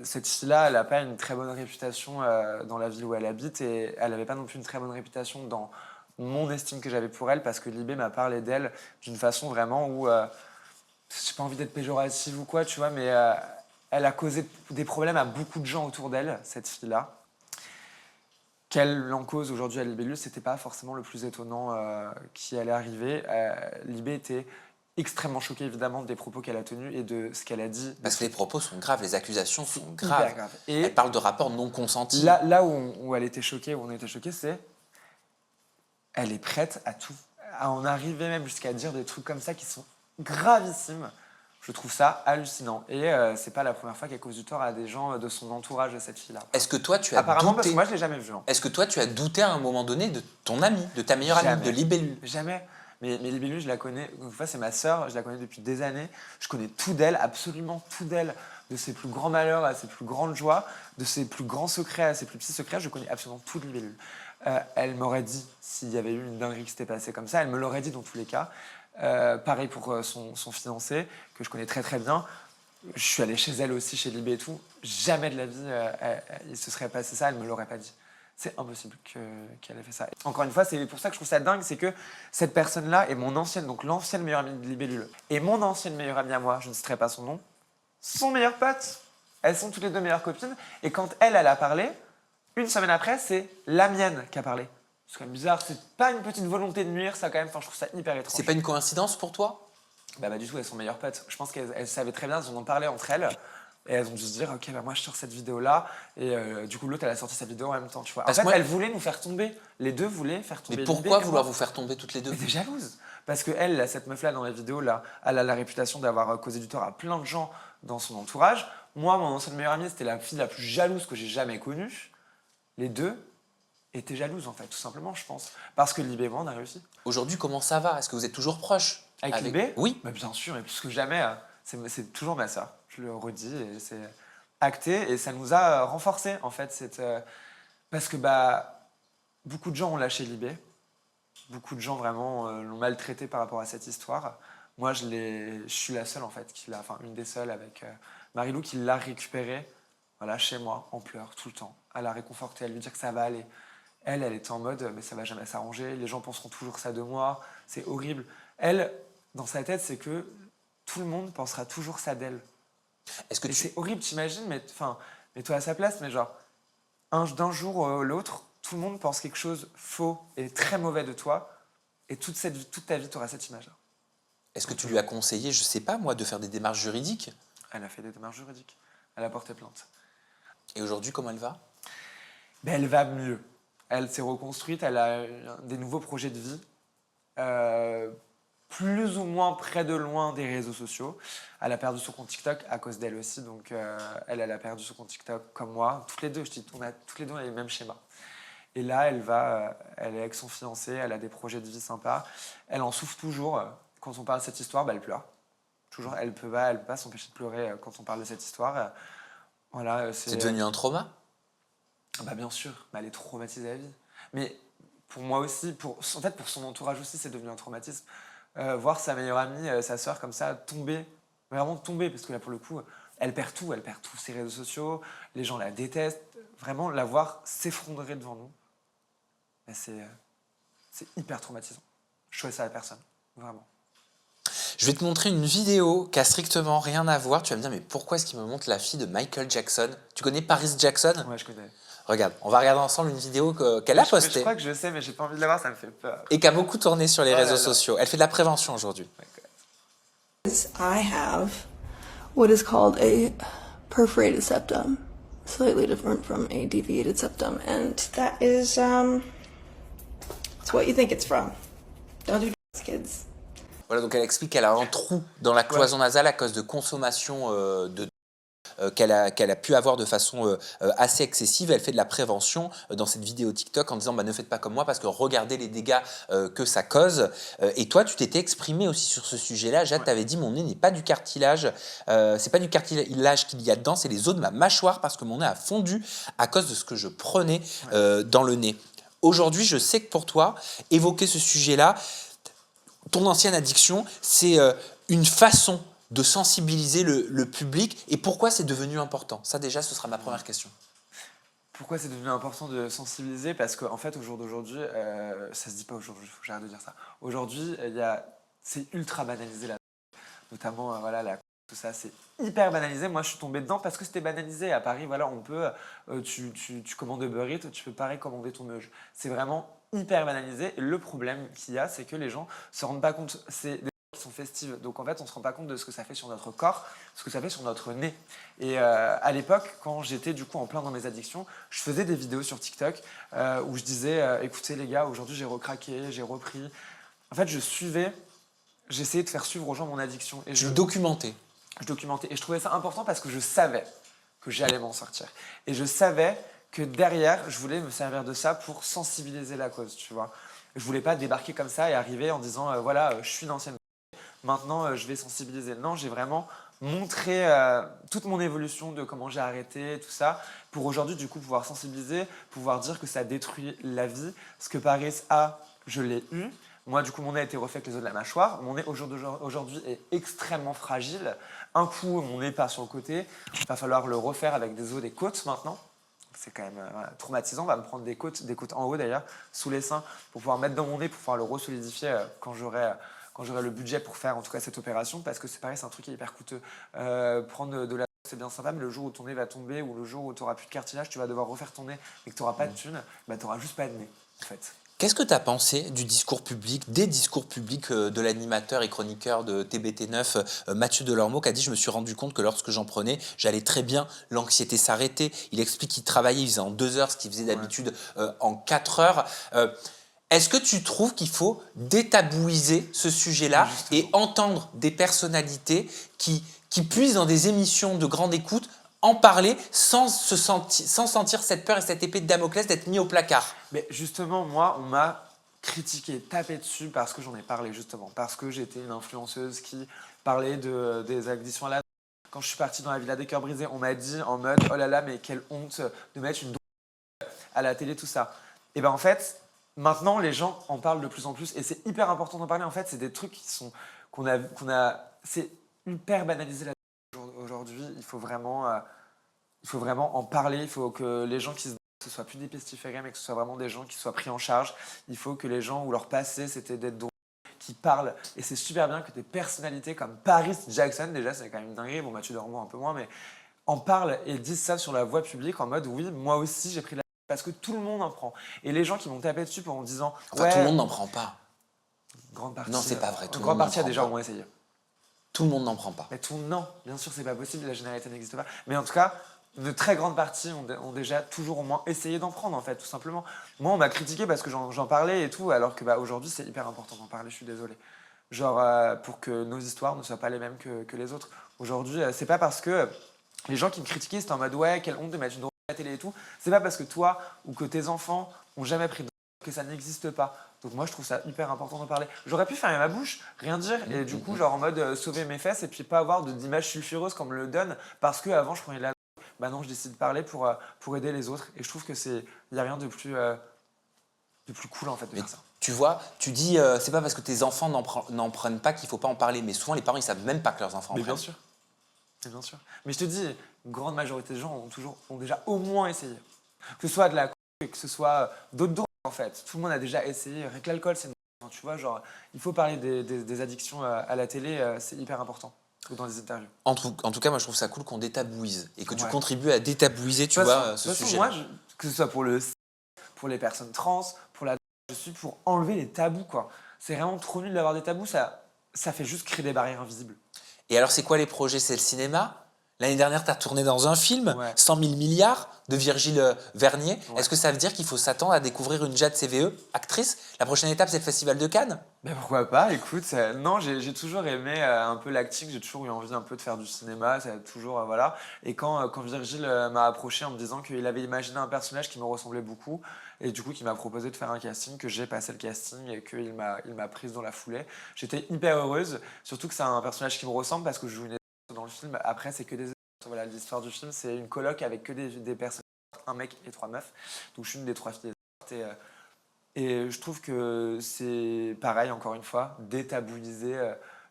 Cette fille-là, elle n'a pas une très bonne réputation dans la ville où elle habite et elle n'avait pas non plus une très bonne réputation dans mon estime que j'avais pour elle parce que Libé m'a parlé d'elle d'une façon vraiment où j'ai pas envie d'être péjorative ou quoi, tu vois, mais elle a causé des problèmes à beaucoup de gens autour d'elle, cette fille-là. Qu'elle en cause aujourd'hui à Libellule, c'était pas forcément le plus étonnant qui allait arriver. Libé était extrêmement choquée évidemment des propos qu'elle a tenus et de ce qu'elle a dit. Parce que les propos sont graves, les accusations sont Hyper graves. grave. Elle Et parle de rapports non consentis. là où elle était choquée, où on était choqués, c'est elle est prête à tout. À en arriver même jusqu'à dire des trucs comme ça qui sont gravissimes. Je trouve ça hallucinant. Et c'est pas la première fois qu'elle cause du tort à des gens de son entourage, cette fille-là. Est-ce que toi, tu as Apparemment, parce douté que moi, je l'ai jamais vu. Hein. Est-ce que toi, tu as douté à un moment donné de ton amie, de ta meilleure amie, Jamais. de Libellule? Jamais. Mais Libellule, je la connais. Une fois, c'est ma sœur. Je la connais depuis des années. Je connais tout d'elle, absolument tout d'elle. De ses plus grands malheurs à ses plus grandes joies, de ses plus grands secrets à ses plus petits secrets. Je connais absolument tout de Libellule. Elle m'aurait dit, s'il y avait eu une dinguerie qui s'était passée comme ça, elle me l'aurait dit dans tous les cas. Pareil pour son fiancé, que je connais très très bien. Je suis allé chez elle aussi, chez Libé et tout. Jamais de la vie, il se serait passé ça, elle me l'aurait pas dit. C'est impossible qu'elle ait fait ça. Encore une fois, c'est pour ça que je trouve ça dingue, c'est que cette personne-là est mon ancienne, donc l'ancienne meilleure amie de Libellule, et mon ancienne meilleure amie à moi, je ne citerai pas son nom, son meilleur pote. Elles sont toutes les deux meilleures copines. Et quand elle a parlé, une semaine après, c'est la mienne qui a parlé. C'est quand même bizarre, c'est pas une petite volonté de nuire, ça quand même, enfin, je trouve ça hyper étrange. C'est pas une coïncidence pour toi? Bah du tout, elles sont meilleures potes. Je pense qu'elles savaient très bien, elles en ont parlé entre elles. Et elles ont dû se dire, ok, bah moi je sors cette vidéo-là. Et du coup, l'autre, elle a sorti sa vidéo en même temps, tu vois. En fait, elles voulaient nous faire tomber. Les deux voulaient faire tomber. Mais pourquoi vouloir vous faire tomber toutes les deux? Mais t'es jalouse. Parce que elle, cette meuf-là, dans la vidéo, là, elle a la réputation d'avoir causé du tort à plein de gens dans son entourage. Moi, mon ancienne meilleure amie, c'était la fille la plus jalouse que j'ai jamais connue. Les deux étaient jalouses, en fait, tout simplement, je pense. Parce que Libé et moi, on a réussi. Aujourd'hui, comment ça va? Est-ce que vous êtes toujours proches? Avec Libé? Oui. Bah, bien sûr, et plus que jamais, c'est toujours ma sœur. Je le redis, et c'est acté. Et ça nous a renforcés, en fait. Parce que beaucoup de gens ont lâché Libé. Beaucoup de gens, vraiment, l'ont maltraité par rapport à cette histoire. Moi, je suis la seule, en fait, une des seules avec Marilou qui l'a récupérée, voilà, chez moi, en pleurs, tout le temps. À la réconforter, à lui dire que ça va aller. Elle était en mode, mais ça va jamais s'arranger, les gens penseront toujours ça de moi, c'est horrible. Elle, dans sa tête, c'est que tout le monde pensera toujours ça d'elle. Et c'est horrible, t'imagines, mais mets-toi à sa place, mais genre, d'un jour à l'autre, tout le monde pense quelque chose faux et très mauvais de toi, et toute ta vie, tu auras cette image-là. Est-ce que tu lui as conseillé, je sais pas moi, de faire des démarches juridiques? Elle a fait des démarches juridiques. Elle a porté plainte. Et aujourd'hui, comment elle va? Elle va mieux. Elle s'est reconstruite, elle a des nouveaux projets de vie, plus ou moins près de loin des réseaux sociaux. Elle a perdu son compte TikTok à cause d'elle aussi, donc elle a perdu son compte TikTok comme moi. Toutes les deux, toutes les deux les mêmes schémas. Et là, elle est avec son fiancé, elle a des projets de vie sympas. Elle en souffre toujours. Quand on parle de cette histoire, elle pleure. Toujours, elle peut pas s'empêcher de pleurer quand on parle de cette histoire. Voilà, c'est devenu un trauma? Bien sûr, elle est traumatisée à vie. Mais pour moi aussi, pour son entourage aussi, c'est devenu un traumatisme. Voir sa meilleure amie, sa sœur comme ça, vraiment tomber, parce que là pour le coup, elle perd tous ses réseaux sociaux, les gens la détestent. Vraiment, la voir s'effondrer devant nous, c'est hyper traumatisant. Je souhaite ça à personne, vraiment. Je vais te montrer une vidéo qui a strictement rien à voir. Tu vas me dire, mais pourquoi est-ce qu'il me montre la fille de Michael Jackson? Tu connais Paris Jackson? Ouais, je connais. Regarde, on va regarder ensemble une vidéo qu'elle a Je postée crois que je sais, mais j'ai pas envie de la voir, ça me fait peur. et qui a beaucoup tourné sur les Oh là réseaux là. sociaux. Elle fait de la prévention aujourd'hui. I have what is called a perforated septum, slightly different from a deviated septum, and that is it's what you think it's from. Don't do drugs, kids. Voilà, donc elle explique qu'elle a un trou dans la cloison nasale à cause de consommation qu'elle a pu avoir de façon assez excessive. Elle fait de la prévention dans cette vidéo TikTok en disant ne faites pas comme moi parce que regardez les dégâts que ça cause. Et toi, tu t'étais exprimé aussi sur ce sujet-là. Jade t'avait dit mon nez n'est pas du cartilage, c'est pas du cartilage qu'il y a dedans, c'est les os de ma mâchoire parce que mon nez a fondu à cause de ce que je prenais dans le nez. Aujourd'hui, je sais que pour toi, évoquer ce sujet-là, ton ancienne addiction, c'est une façon de sensibiliser le public. Et pourquoi c'est devenu important? Ça déjà, ce sera ma première question. Pourquoi c'est devenu important de sensibiliser? Parce qu'en fait, au jour d'aujourd'hui, ça se dit pas aujourd'hui, il faut que j'arrête de dire ça. Aujourd'hui, c'est ultra banalisé, notamment voilà, tout ça, c'est hyper banalisé. Moi, je suis tombé dedans parce que c'était banalisé. À Paris, voilà, on peut, tu commandes Uber Eats, tu peux pareil commander ton meuge. C'est vraiment hyper banalisé. Et le problème qu'il y a, c'est que les gens se rendent pas compte. C'est des gens qui sont festives. Donc en fait, on se rend pas compte de ce que ça fait sur notre corps, ce que ça fait sur notre nez. Et à l'époque, quand j'étais du coup en plein dans mes addictions, je faisais des vidéos sur TikTok où je disais, écoutez les gars, aujourd'hui j'ai recraqué, j'ai repris. En fait, j'essayais de faire suivre aux gens mon addiction. Et Je documentais. Je documentais. Et je trouvais ça important parce que je savais que j'allais m'en sortir. Et je savais que derrière, je voulais me servir de ça pour sensibiliser la cause, tu vois. Je voulais pas débarquer comme ça et arriver en disant, voilà, je suis une ancienne, maintenant je vais sensibiliser. Non, j'ai vraiment montré toute mon évolution de comment j'ai arrêté, tout ça, pour aujourd'hui, du coup, pouvoir sensibiliser, pouvoir dire que ça détruit la vie. Ce que Paris a, je l'ai eu. Moi, du coup, mon nez a été refait avec les os de la mâchoire. Mon nez, aujourd'hui, est extrêmement fragile. Un coup, mon nez part sur le côté. Il va falloir le refaire avec des os des côtes maintenant. C'est quand même voilà, traumatisant. On va me prendre des côtes en haut d'ailleurs, sous les seins, pour pouvoir mettre dans mon nez, pour pouvoir le resolidifier quand j'aurai le budget pour faire en tout cas cette opération. Parce que c'est pareil, c'est un truc qui est hyper coûteux. Prendre de la c'est bien sympa, mais le jour où ton nez va tomber ou le jour où tu n'auras plus de cartilage, tu vas devoir refaire ton nez et que tu n'auras pas de thune, bah, tu n'auras juste pas de nez en fait. Qu'est-ce que tu as pensé du discours public, des discours publics de l'animateur et chroniqueur de TBT9, Mathieu Delormeau, qui a dit « Je me suis rendu compte que lorsque j'en prenais, j'allais très bien, l'anxiété s'arrêtait. » Il explique qu'il travaillait, il faisait en 2 heures ce qu'il faisait d'habitude en 4 heures. Est-ce que tu trouves qu'il faut détabouiser ce sujet-là et entendre des personnalités qui puisent dans des émissions de grande écoute en parler sans sentir cette peur et cette épée de Damoclès d'être mis au placard? Mais justement, moi, on m'a critiqué, tapé dessus parce que j'en ai parlé justement, parce que j'étais une influenceuse qui parlait des addictions à la drogue. Quand je suis partie dans la Villa des Cœurs Brisés, on m'a dit en mode « Oh là là, mais quelle honte de mettre une drogue à la télé, tout ça ». Et bien en fait, maintenant, les gens en parlent de plus en plus et c'est hyper important d'en parler. En fait, c'est des trucs c'est hyper banalisé la aujourd'hui, il faut vraiment en parler, il faut que les gens qui se que ce soit plus des pestiférés, mais que ce soit vraiment des gens qui soient pris en charge. Il faut que les gens où leur passé, c'était d'être drôles, qui parlent. Et c'est super bien que des personnalités comme Paris Jackson, déjà c'est quand même une dinguerie, bon Mathieu Delormeau un peu moins, mais en parlent et disent ça sur la voie publique en mode oui, moi aussi j'ai pris la parce que tout le monde en prend. Et les gens qui m'ont tapé dessus en disant enfin, ouais, tout le monde n'en prend pas. Grande partie, non, c'est pas vrai. Tout une le monde grande partie n'en a déjà prend au moins essayé. Tout le monde n'en prend pas. Mais non, bien sûr, c'est pas possible, la généralité n'existe pas. Mais en tout cas, une très grande partie ont déjà toujours au moins essayé d'en prendre, en fait, tout simplement. Moi, on m'a critiqué parce que j'en parlais et tout, alors que aujourd'hui, c'est hyper important d'en parler, je suis désolé. Genre, pour que nos histoires ne soient pas les mêmes que les autres. Aujourd'hui, c'est pas parce que les gens qui me critiquaient, c'était en mode ouais, quelle honte de mettre une drogue à la télé et tout. C'est pas parce que toi ou que tes enfants ont jamais pris de drogue que ça n'existe pas. Donc moi, je trouve ça hyper important d'en parler. J'aurais pu fermer ma bouche, rien dire, et du coup, genre en mode sauver mes fesses et puis pas avoir d'image sulfureuse comme me le donne parce qu'avant, je prenais de la drogue. Bah non, je décide de parler pour aider les autres. Et je trouve que il n'y a rien de plus cool en fait de faire ça. Tu vois, tu dis, c'est pas parce que tes enfants n'en prennent pas qu'il faut pas en parler. Mais souvent, les parents, ils savent même pas que leurs enfants en prennent. Bien sûr. Mais bien sûr. Mais je te dis, une grande majorité des gens ont déjà au moins essayé. Que ce soit de la coke, que ce soit d'autres drogues en fait. Tout le monde a déjà essayé. Avec l'alcool, c'est tu vois, genre, il faut parler des addictions à la télé, c'est hyper important. Ou dans les interviews. En tout cas, moi, je trouve ça cool qu'on détabouise et que tu contribues à détabouiser, tu vois, ce sujet. Moi, que ce soit pour le sexe, pour les personnes trans, pour la... Je suis pour enlever les tabous, quoi. C'est vraiment trop nul d'avoir des tabous, ça fait juste créer des barrières invisibles. Et alors, c'est quoi les projets? C'est le cinéma? L'année dernière, tu as tourné dans un film, Ouais. 100 000 milliards, de Virgile Vernier. Ouais. Est-ce que ça veut dire qu'il faut s'attendre à découvrir une Jade CVE, actrice? La prochaine étape, c'est le Festival de Cannes? Mais pourquoi pas, écoute, non, j'ai toujours aimé un peu l'acting, j'ai toujours eu envie un peu de faire du cinéma, ça a toujours, voilà. Et quand Virgile m'a approché en me disant qu'il avait imaginé un personnage qui me ressemblait beaucoup, et du coup qu'il m'a proposé de faire un casting, que j'ai passé le casting et qu'il m'a prise dans la foulée, j'étais hyper heureuse, surtout que c'est un personnage qui me ressemble parce que je joue une dans le film, après c'est que des... Voilà, l'histoire du film, c'est une coloc avec que des personnes, un mec et 3 meufs, donc je suis une des 3 filles. Et je trouve que c'est pareil, encore une fois, détabouiser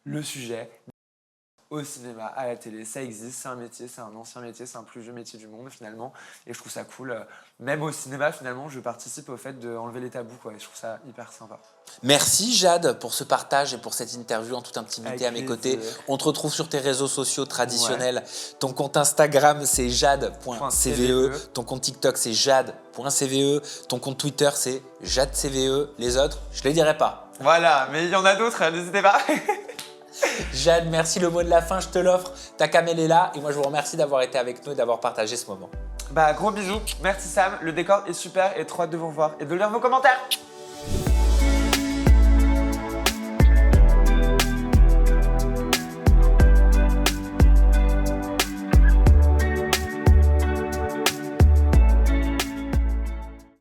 le sujet au cinéma, à la télé. Ça existe, c'est un métier, c'est un ancien métier, c'est un plus vieux métier du monde finalement. Et je trouve ça cool. Même au cinéma, finalement, je participe au fait d'enlever les tabous, quoi. Et je trouve ça hyper sympa. Merci Jade pour ce partage et pour cette interview en toute intimité Avec à mes plaisir. côtés. On te retrouve sur tes réseaux sociaux traditionnels. Ton compte Instagram, c'est jade.cve. Ton compte TikTok, c'est jade.cve. Ton compte Twitter, c'est jadecve. Les autres, je les dirai pas. Voilà, mais il y en a d'autres, n'hésitez pas. Jade, merci, le mot de la fin, je te l'offre. Ta camelle est là et moi je vous remercie d'avoir été avec nous et d'avoir partagé ce moment. Bah, gros bisous. Merci Sam, le décor est super et trop hâte de vous revoir et de lire vos commentaires.